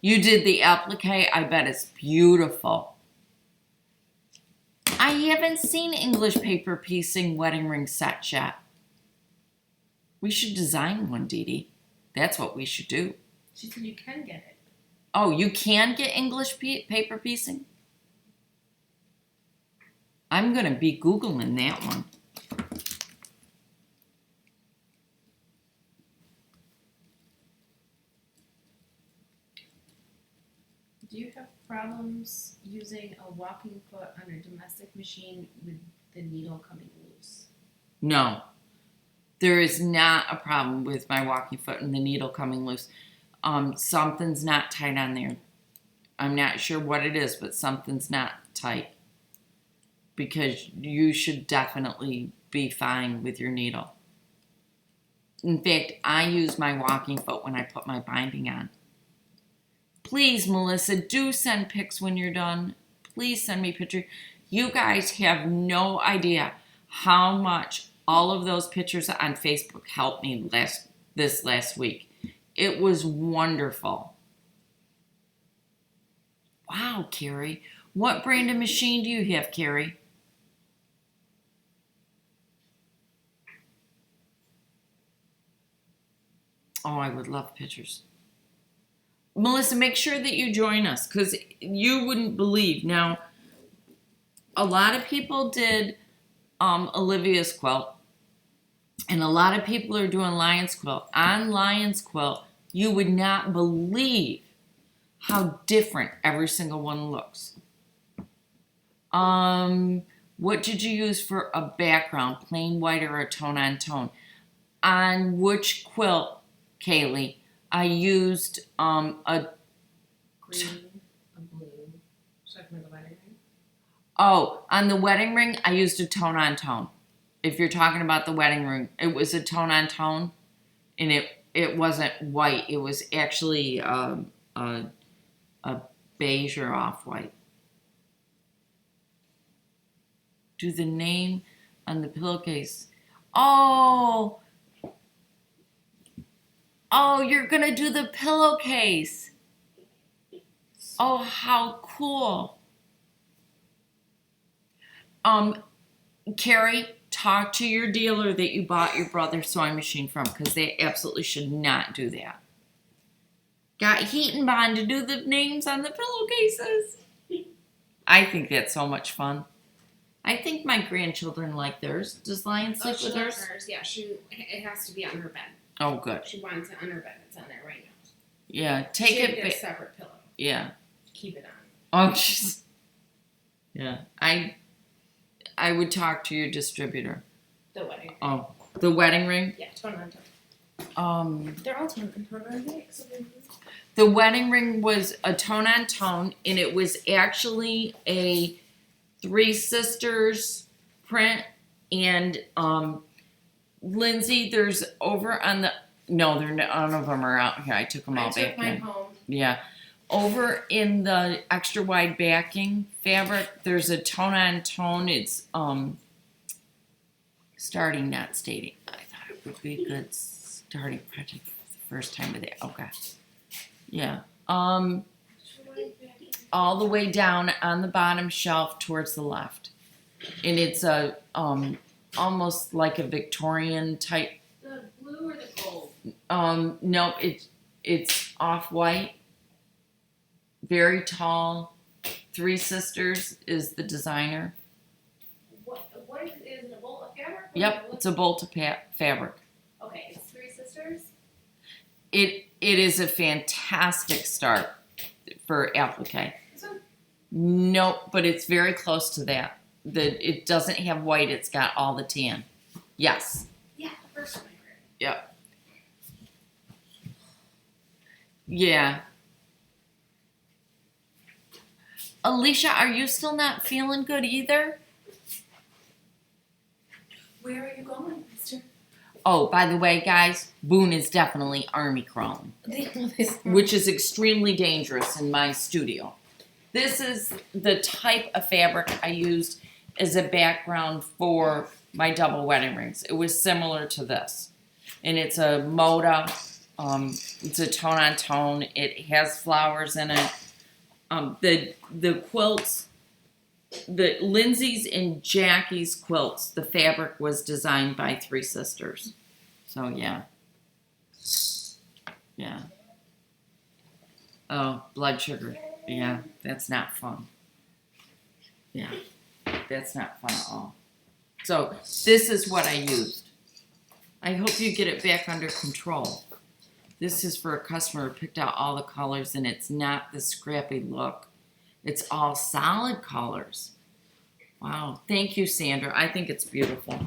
You did the applique. I bet it's beautiful. I haven't seen English paper piecing wedding ring sets yet. We should design one, Dee Dee. That's what we should do. She said you can get it. Oh, you can get English paper piecing? I'm going to be Googling that one. Do you have problems using a walking foot on a domestic machine with the needle coming loose? No. There is not a problem with my walking foot and the needle coming loose. Something's not tight on there. I'm not sure what it is, but something's not tight. Because you should definitely be fine with your needle. In fact, I use my walking foot when I put my binding on. Please, Melissa, do send pics when you're done. Please send me pictures. You guys have no idea how much all of those pictures on Facebook helped me this last week. It was wonderful. Wow, Carrie. What brand of machine do you have, Carrie? Oh, I would love pictures. Melissa, make sure that you join us, because you wouldn't believe. Now, a lot of people did Olivia's quilt, and a lot of people are doing Lion's quilt. On Lion's quilt, you would not believe how different every single one looks. What did you use for a background, plain white or a tone-on-tone? On which quilt, Kaylee? I used a Green, a blue. So I can make a wedding ring? Oh, on the wedding ring, I used a tone-on-tone. If you're talking about the wedding ring, it was a tone-on-tone, and it wasn't white. It was actually a beige or off-white. Do the name on the pillowcase. Oh, you're going to do the pillowcase. Oh, how cool. Carrie, talk to your dealer that you bought your brother's sewing machine from, because they absolutely should not do that. Got Heat and Bond to do the names on the pillowcases. I think that's so much fun. I think my grandchildren like theirs. Does Lion sleep with hers? Yeah, it has to be on her bed. Oh, good. She wants it on her bed. It's on there right now. Yeah, take She it. get a separate pillow. Yeah. Keep it on. Oh, jeez. Yeah, I would talk to your distributor. The wedding ring. Oh, the wedding ring. Yeah, tone on tone. They're all tone on mix. The wedding ring was a tone-on-tone, and it was actually a Three Sisters print. And Lindsay, there's over on the none of them are out here. I took them all back I took mine in. home. Yeah, over in the extra wide backing fabric, there's a tone-on-tone. It's starting, not stating. I thought it would be a good starting project for the first time with it. Okay. Yeah. All the way down on the bottom shelf towards the left. And it's a almost like a Victorian type. The blue or the gold? No, it's off-white. Very tall. Three Sisters is the designer. What is it, a bolt of fabric? Yep, it's a bolt of fabric. Okay, it's Three Sisters? It is a fantastic start for applique. This one? Nope, but it's very close to that. it doesn't have white, it's got all the tan. Yes. Yeah, the first one. Yep. Yeah. Alicia, are you still not feeling good either? Where are you going, mister? Oh, by the way, guys, Boone is definitely army crawling, which is extremely dangerous in my studio. This is the type of fabric I used as a background for my double wedding rings. It was similar to this. And it's a Moda, it's a tone on tone. It has flowers in it. The quilts, the Lindsay's and Jackie's quilts, the fabric was designed by three sisters. So yeah. Yeah. Oh, blood sugar. Yeah, that's not fun. Yeah, that's not fun at all. So this is what I used. I hope you get it back under control. This is for a customer who picked out all the colors, and it's not the scrappy look. It's all solid colors. Wow, thank you, Sandra. I think it's beautiful.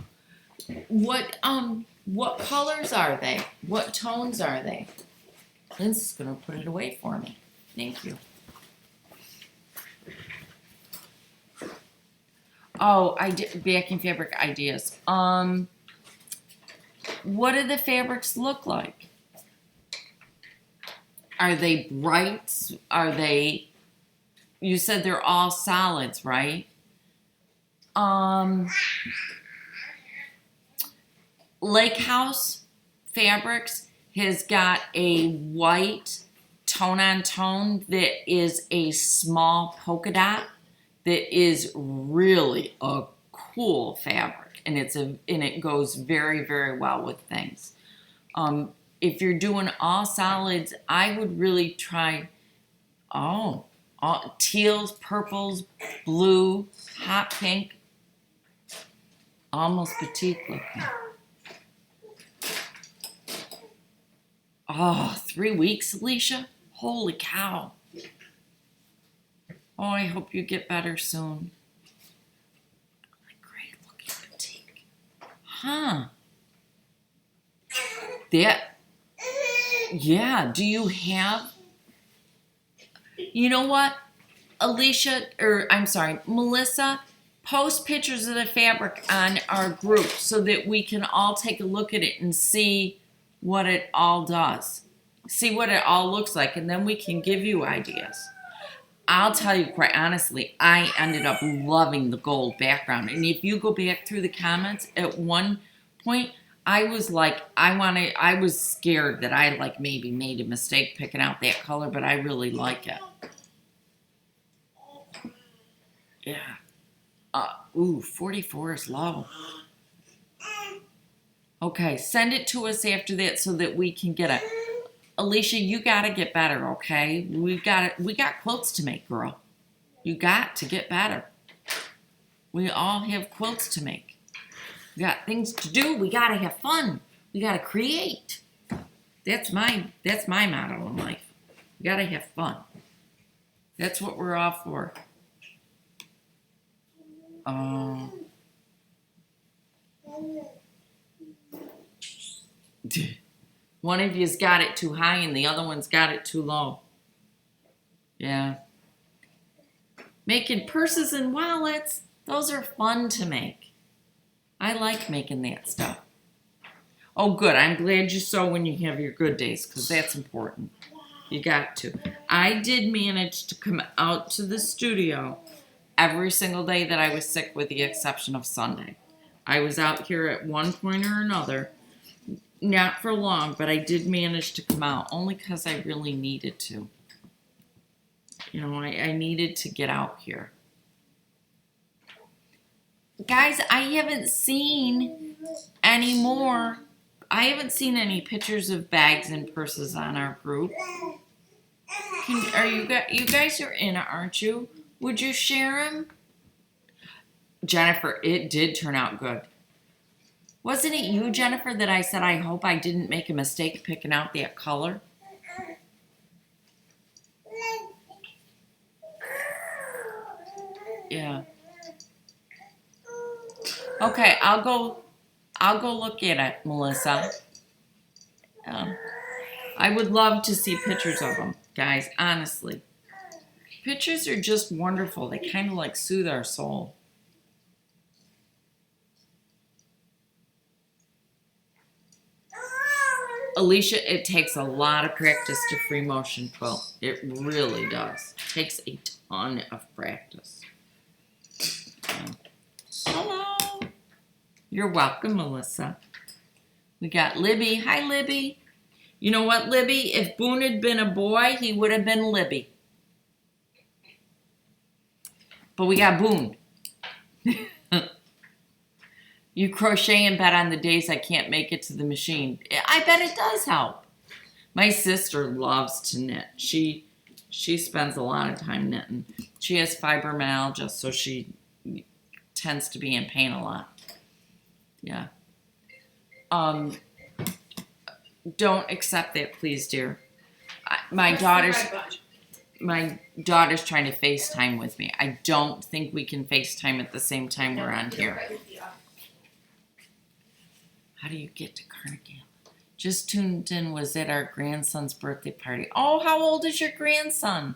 What colors are they? What tones are they? Lynn's gonna put it away for me. Thank you. Oh, I did backing fabric ideas. What do the fabrics look like? Are they brights? Are they, you said they're all solids, right? Lake House Fabrics has got a white tone on tone that is a small polka dot that is really a cool fabric, and it goes very, very well with things. If you're doing all solids, I would really try teals, purples, blue, hot pink, almost petite looking. Oh, 3 weeks, Alicia? Holy cow. Oh, I hope you get better soon. Great looking petite. Huh. Yeah, do you have, you know what, Melissa, post pictures of the fabric on our group so that we can all take a look at it and see what it all does. See what it all looks like, and then we can give you ideas. I'll tell you quite honestly, I ended up loving the gold background. And if you go back through the comments, at one point, I was like, I was scared that I like maybe made a mistake picking out that color, but I really like it. Yeah. 44 is low. Okay, send it to us after that so that we can get it. Alicia, you gotta get better, okay? We got quilts to make, girl. You got to get better. We all have quilts to make. We got things to do. We gotta have fun. We gotta create. That's my motto in life. We gotta have fun. That's what we're all for. One of you's got it too high and the other one's got it too low. Yeah. Making purses and wallets, those are fun to make. I like making that stuff. Oh, good. I'm glad you sew when you have your good days, because that's important. You got to. I did manage to come out to the studio every single day that I was sick, with the exception of Sunday. I was out here at one point or another. Not for long, but I did manage to come out, only because I really needed to. You know, I needed to get out here. Guys, I haven't seen any more. I haven't seen any pictures of bags and purses on our group. You guys are in, aren't you? Would you share them? Jennifer, it did turn out good. Wasn't it you, Jennifer, that I said I hope I didn't make a mistake picking out that color? Yeah. Okay, I'll go look at it, Melissa. I would love to see pictures of them, guys, honestly. Pictures are just wonderful. They kind of like soothe our soul. Alicia, it takes a lot of practice to free motion quilt. It really does. It takes a ton of practice. Hello. You're welcome, Melissa. We got Libby. Hi, Libby. You know what, Libby? If Boone had been a boy, he would have been Libby. But we got Boone. You crochet and bet on the days I can't make it to the machine. I bet it does help. My sister loves to knit. She spends a lot of time knitting. She has fibromyalgia, so she tends to be in pain a lot. Yeah. Don't accept that, please, dear. My daughter's trying to FaceTime with me. I don't think we can FaceTime at the same time we're on here. How do you get to Carnegie? Just tuned in, was at our grandson's birthday party. Oh, how old is your grandson?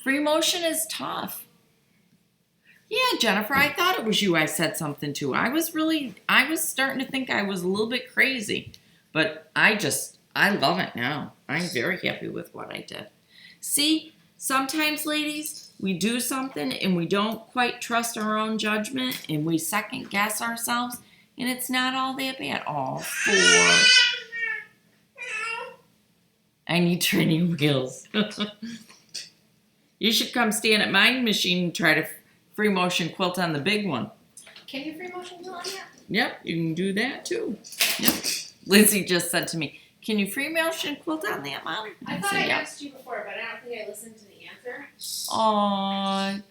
Free motion is tough. Yeah, Jennifer, I thought it was you I said something to. I was starting to think I was a little bit crazy. But I love it now. I'm very happy with what I did. See, sometimes, ladies, we do something and we don't quite trust our own judgment and we second guess ourselves and it's not all that bad. All four. I need training wheels. You should come stand at my machine and try to free motion quilt on the big one. Can you free motion quilt on that? Yep, you can do that too. Yep. Lindsay just said to me, can you free motion quilt on that, Mom? I thought I asked you before, but I don't think I listened to the answer. Aww.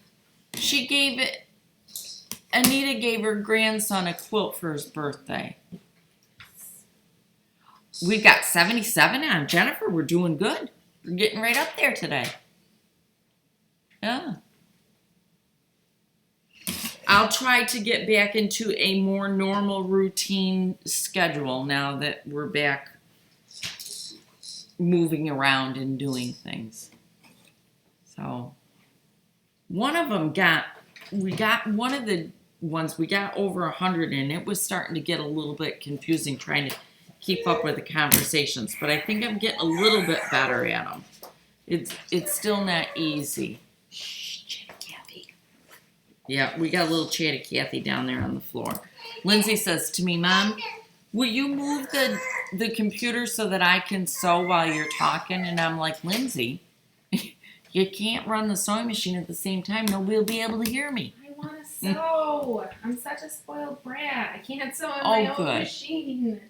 Anita gave her grandson a quilt for his birthday. We got 77 on Jennifer. We're doing good. We're getting right up there today. Yeah. I'll try to get back into a more normal routine schedule now that we're back moving around and doing things. So one of them we got one of the ones we got over 100 and it was starting to get a little bit confusing trying to keep up with the conversations, but I think I'm getting a little bit better at them. It's still not easy. Yeah, we got a little chatty Cathy down there on the floor. Lindsay says to me, Mom, will you move the computer so that I can sew while you're talking? And I'm like, Lindsay, you can't run the sewing machine at the same time. Nobody will be able to hear me. I want to sew. I'm such a spoiled brat. I can't sew on my own machine.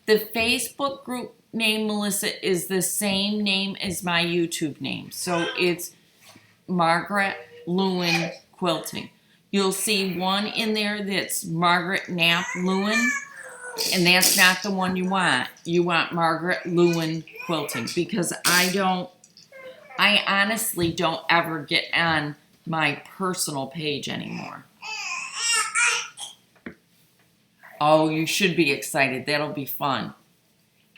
The Facebook group name, Melissa, is the same name as my YouTube name. So it's Margaret Leuwen Quilting. You'll see one in there that's Margaret Knapp Leuwen, and that's not the one you want. You want Margaret Leuwen Quilting because I honestly don't ever get on my personal page anymore. Oh, you should be excited. That'll be fun.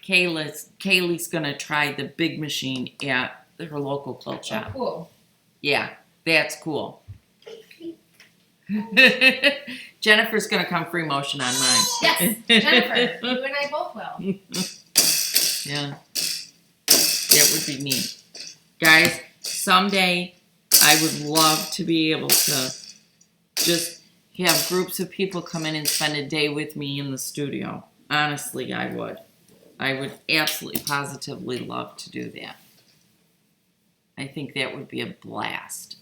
Kaylee's going to try the big machine at her local quilt shop. Oh, cool. Yeah, that's cool. Jennifer's going to come free motion on mine. Yes, Jennifer. You and I both will. Yeah. That would be neat. Guys, someday I would love to be able to just have groups of people come in and spend a day with me in the studio. Honestly, I would. I would absolutely, positively love to do that. I think that would be a blast.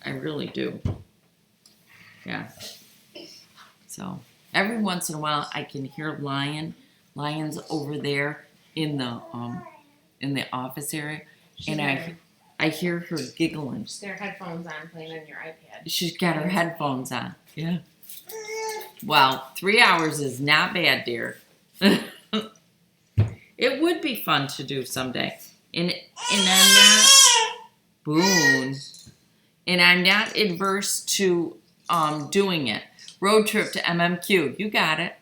I really do. Yeah. So every once in a while I can hear Lion's over there in the office area, and I hear her giggling. She's got her headphones on, playing on your iPad. She's got her headphones on. Yeah. Well, 3 hours is not bad, dear. It would be fun to do someday, and I'm not. Boone. And I'm not adverse to doing it. Road trip to MMQ. You got it.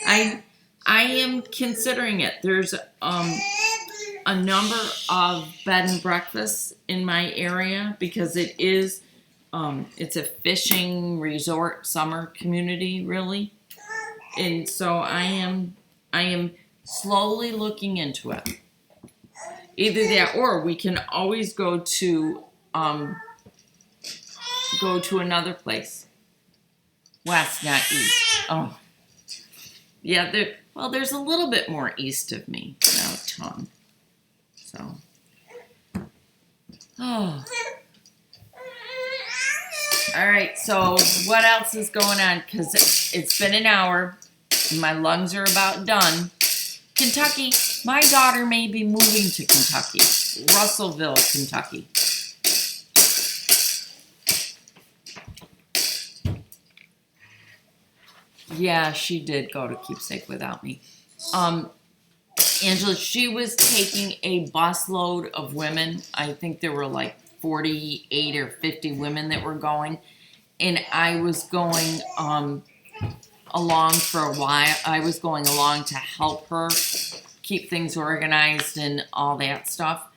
I am considering it. There's a number of bed and breakfasts in my area because it is it's a fishing resort summer community really. And so I am slowly looking into it. Either that or we can always go to another place. West, not east. Oh. Yeah, there's a little bit more east of me. Not a ton. So. Oh. All right, so what else is going on? Because it's been an hour. And my lungs are about done. Kentucky. My daughter may be moving to Kentucky. Russellville, Kentucky. Yeah, she did go to Keepsake without me. Angela, she was taking a busload of women. I think there were like 48 or 50 women that were going. And I was going along for a while. I was going along to help her keep things organized and all that stuff.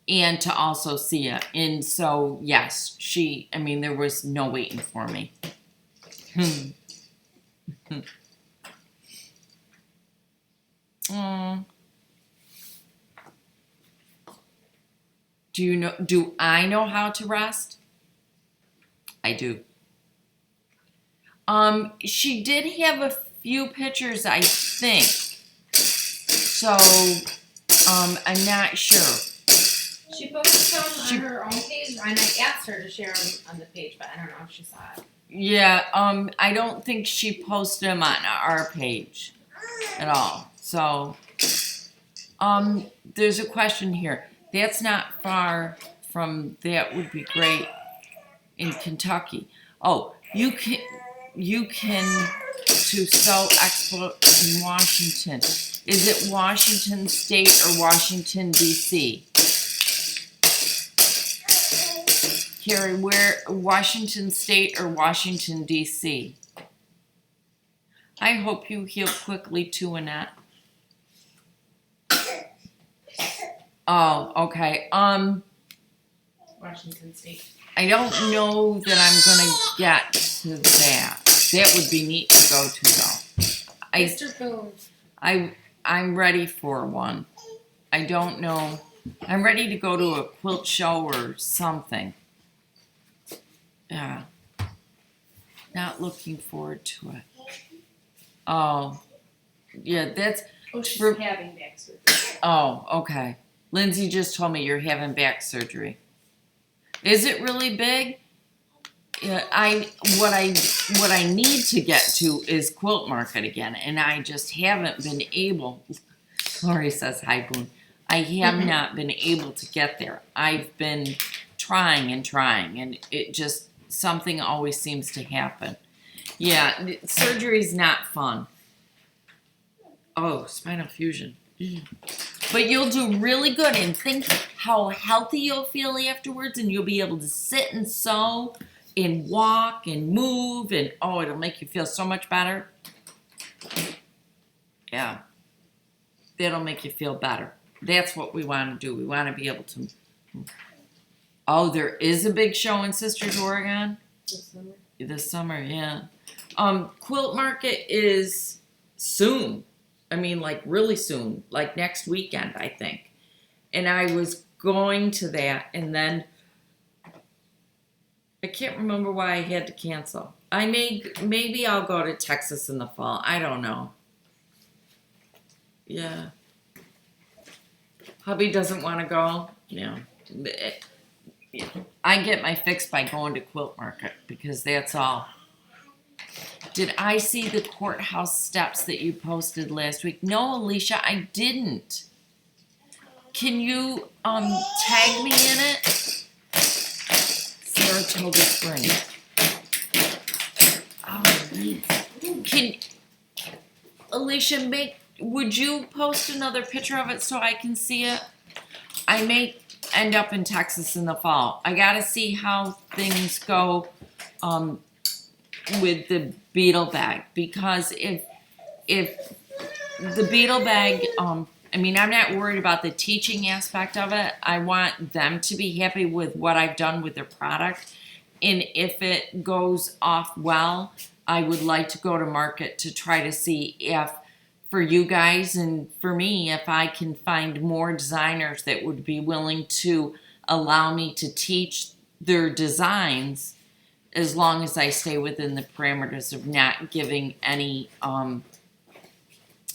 And to also see it. And so, yes, there was no waiting for me. Do I know how to rest? I do. She did have a few pictures, I think. So, I'm not sure. She posted some on her own page, and I asked her to share them on the page, but I don't know if she saw it. Yeah, I don't think she posted them on our page at all. So, there's a question here. That's not far from, that would be great in Kentucky. Oh, you can to sew expo in Washington. Is it Washington State or Washington, D.C.? Carrie, where, Washington State or Washington, D.C.? I hope you heal quickly too, Annette. Oh, okay. Washington State. I don't know that I'm gonna get to that. That would be neat to go to though. Mr. Boone. I'm ready for one. I don't know. I'm ready to go to a quilt show or something. Yeah. Not looking forward to it. Oh. Yeah, that's... Oh, she's having back surgery. Oh, okay. Lindsay just told me you're having back surgery. Is it really big? Yeah, what I need to get to is Quilt Market again, and I just haven't been able. Lori says hi, Boone. I have not been able to get there. I've been trying, and it just something always seems to happen. Yeah, surgery's not fun. Oh, spinal fusion. But you'll do really good, and think how healthy you'll feel afterwards, and you'll be able to sit and sew and walk and move, and oh, it'll make you feel so much better. Yeah. That'll make you feel better. That's what we want to do. We want to be able to. Oh, there is a big show in Sisters, Oregon? This summer, yeah. Quilt Market is soon. I mean, like really soon, like next weekend, I think. And I was going to that, and then I can't remember why I had to cancel. Maybe I'll go to Texas in the fall. I don't know. Yeah. Hubby doesn't want to go. Yeah. I get my fix by going to Quilt Market because that's all. Did I see the courthouse steps that you posted last week? No, Alicia, I didn't. Can you tag me in it? Saratoga Springs. Oh, yes. Alicia, would you post another picture of it so I can see it? I may end up in Texas in the fall. I gotta see how things go with the Beetle bag, because if the Beetle bag, I mean, I'm not worried about the teaching aspect of it. I want them to be happy with what I've done with their product. And if it goes off well, I would like to go to market to try to see if, for you guys and for me, if I can find more designers that would be willing to allow me to teach their designs, as long as I stay within the parameters of not giving any,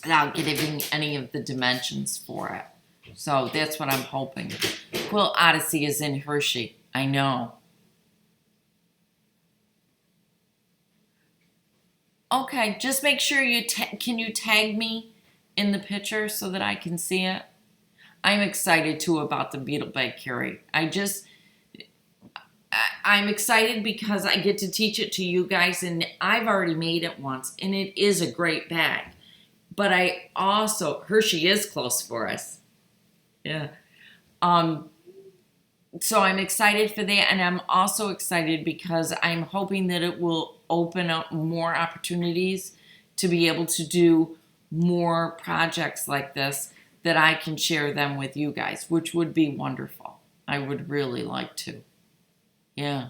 without giving any of the dimensions for it. So that's what I'm hoping. Quilt Odyssey is in Hershey. I know. Okay, just make sure can you tag me in the picture so that I can see it? I'm excited too about the Beetle bag, Carrie. I'm excited because I get to teach it to you guys, and I've already made it once, and it is a great bag. But I also, Hershey is close for us. Yeah. So I'm excited for that, and I'm also excited because I'm hoping that it will open up more opportunities to be able to do more projects like this, that I can share them with you guys, which would be wonderful. I would really like to. Yeah.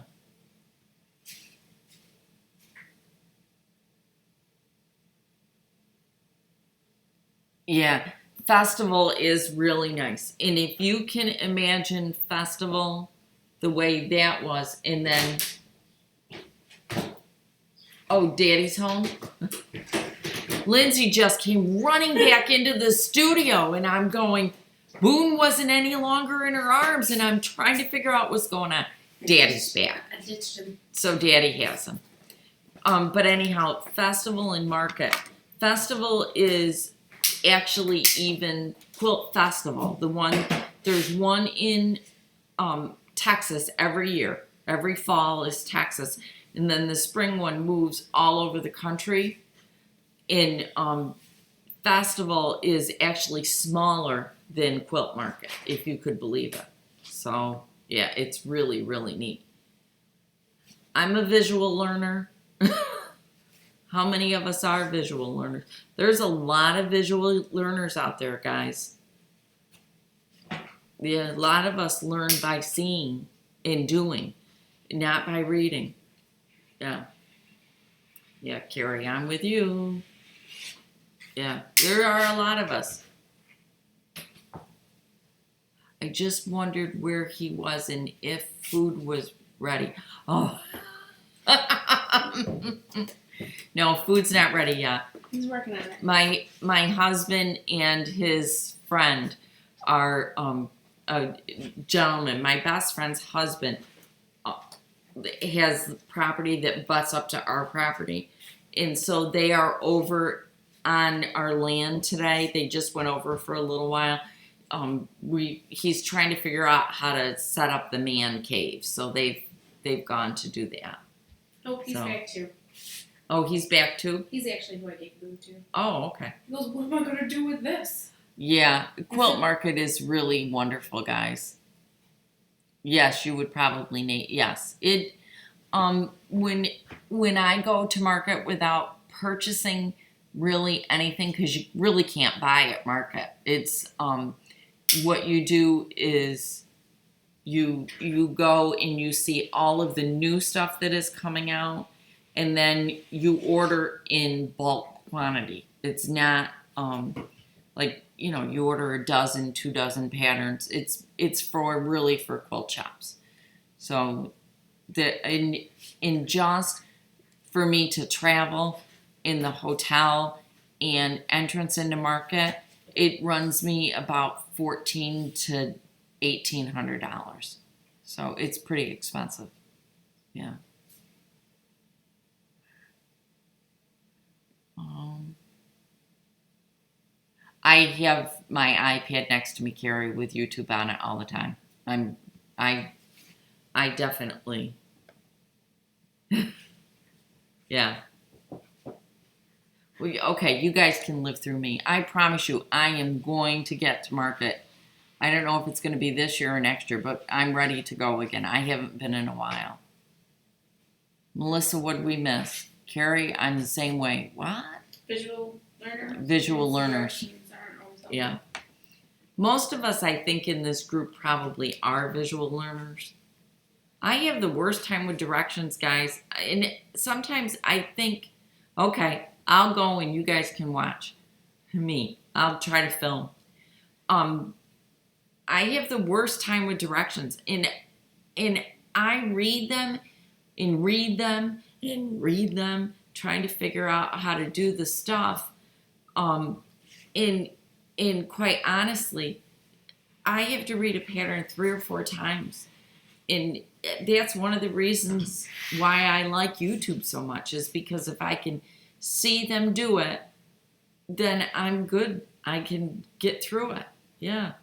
Yeah. Festival is really nice. And if you can imagine Festival the way that was, and then, oh, Daddy's home. Lindsay just came running back into the studio, and I'm going, Boone wasn't any longer in her arms, and I'm trying to figure out what's going on. Daddy's back. I ditched him. So Daddy has him. But anyhow, Festival and Market. Festival is actually even Quilt Festival. There's one in Texas every year. Every fall is Texas. And then the spring one moves all over the country. And Festival is actually smaller than Quilt Market, if you could believe it. So yeah, it's really, really neat. I'm a visual learner. How many of us are visual learners? There's a lot of visual learners out there, guys. Yeah, a lot of us learn by seeing and doing, not by reading. Yeah. Yeah, Carrie, I'm with you. Yeah, there are a lot of us. I just wondered where he was and if food was ready. Oh. No, food's not ready yet. He's working on it. My husband and his friend are a gentleman. My best friend's husband has property that butts up to our property, and so they are over on our land today. They just went over for a little while. He's trying to figure out how to set up the man cave, so they've gone to do that. Oh, he's back too. Oh, he's back too? He's actually who I gave food to. Oh, okay. He goes, what am I going to do with this? Yeah, Quilt Market is really wonderful, guys. Yes, you would probably need, yes. It, when I go to market without purchasing really anything, because you really can't buy at market. It's, what you do is you go and you see all of the new stuff that is coming out, and then you order in bulk quantity. It's not like, you know, you order a dozen, 2 dozen patterns. It's for really for quilt shops. So in just for me to travel in the hotel and entrance into market, it runs me about $1,400 to $1,800. So it's pretty expensive. Yeah. I have my iPad next to me, Carrie, with YouTube on it all the time. I definitely, yeah. Okay, you guys can live through me. I promise you, I am going to get to market I don't know if it's going to be this year or next year, but I'm ready to go again. I haven't been in a while. Melissa, what did we miss? Carrie, I'm the same way. What? Visual learners. Visual learners. Directions aren't always helpful. Yeah. Most of us, I think, in this group probably are visual learners. I have the worst time with directions, guys. And sometimes I think, okay, I'll go and you guys can watch me. I'll try to film. I have the worst time with directions. And I read them and read them and read them, trying to figure out how to do the stuff. And quite honestly, I have to read a pattern 3 or 4 times. And that's one of the reasons why I like YouTube so much, is because if I can see them do it, then I'm good. I can get through it. Yeah.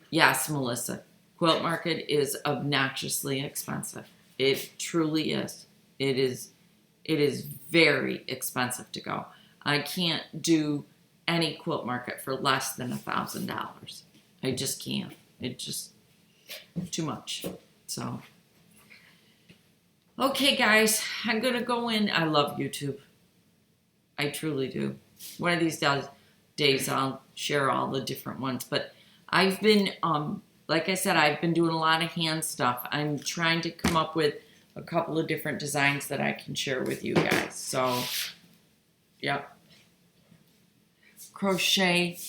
Yes, Melissa. Quilt Market is obnoxiously expensive. It truly is. It is very expensive to go. I can't do any quilt market for less than $1,000. I just can't. It's just too much. So, okay, guys, I'm gonna go in. I love YouTube. I truly do. One of these days I'll share all the different ones. But I've been, like I said, I've been doing a lot of hand stuff. I'm trying to come up with a couple of different designs that I can share with you guys. So, yep. Crochet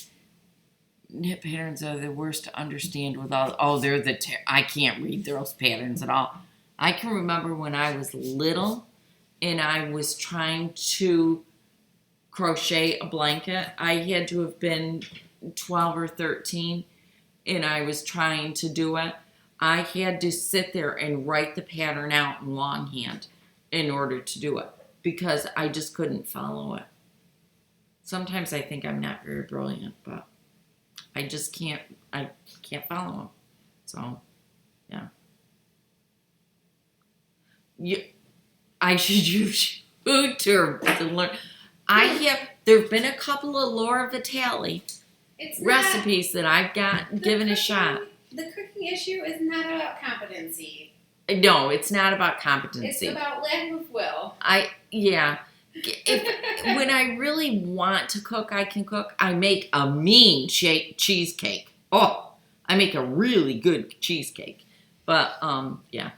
knit patterns are the worst to understand with all. Oh, they're I can't read those patterns at all. I can remember when I was little and I was trying to crochet a blanket. I had to have been 12 or 13 and I was trying to do it. I had to sit there and write the pattern out in longhand in order to do it because I just couldn't follow it. Sometimes I think I'm not very brilliant, but I just can't follow them. So, yeah. I should use YouTube to learn. There have been a couple of Laura Vitale recipes that I've given a shot. The cooking issue is not about competency. No, it's not about competency. It's about lack of will. When I really want to cook, I can cook. I make a mean cheesecake. Oh, I make a really good cheesecake. But, yeah.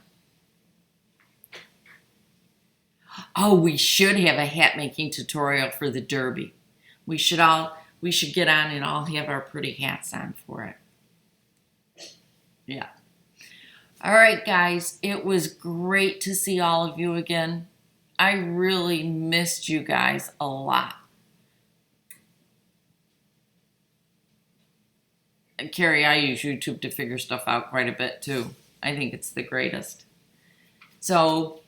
Oh, we should have a hat making tutorial for the Derby. We should get on and all have our pretty hats on for it. Yeah. All right, guys. It was great to see all of you again. I really missed you guys a lot. And Carrie, I use YouTube to figure stuff out quite a bit too. I think it's the greatest. So,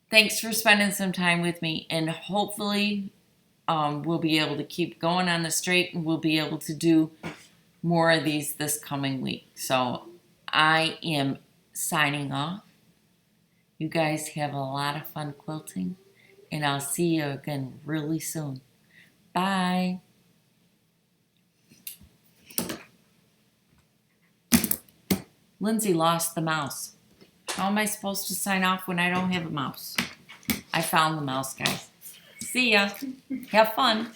thanks for spending some time with me, and hopefully we'll be able to keep going on the straight and we'll be able to do more of these this coming week. So, I am signing off. You guys have a lot of fun quilting, and I'll see you again really soon. Bye. Lindsay lost the mouse. How am I supposed to sign off when I don't have a mouse? I found the mouse, guys. See ya. Have fun.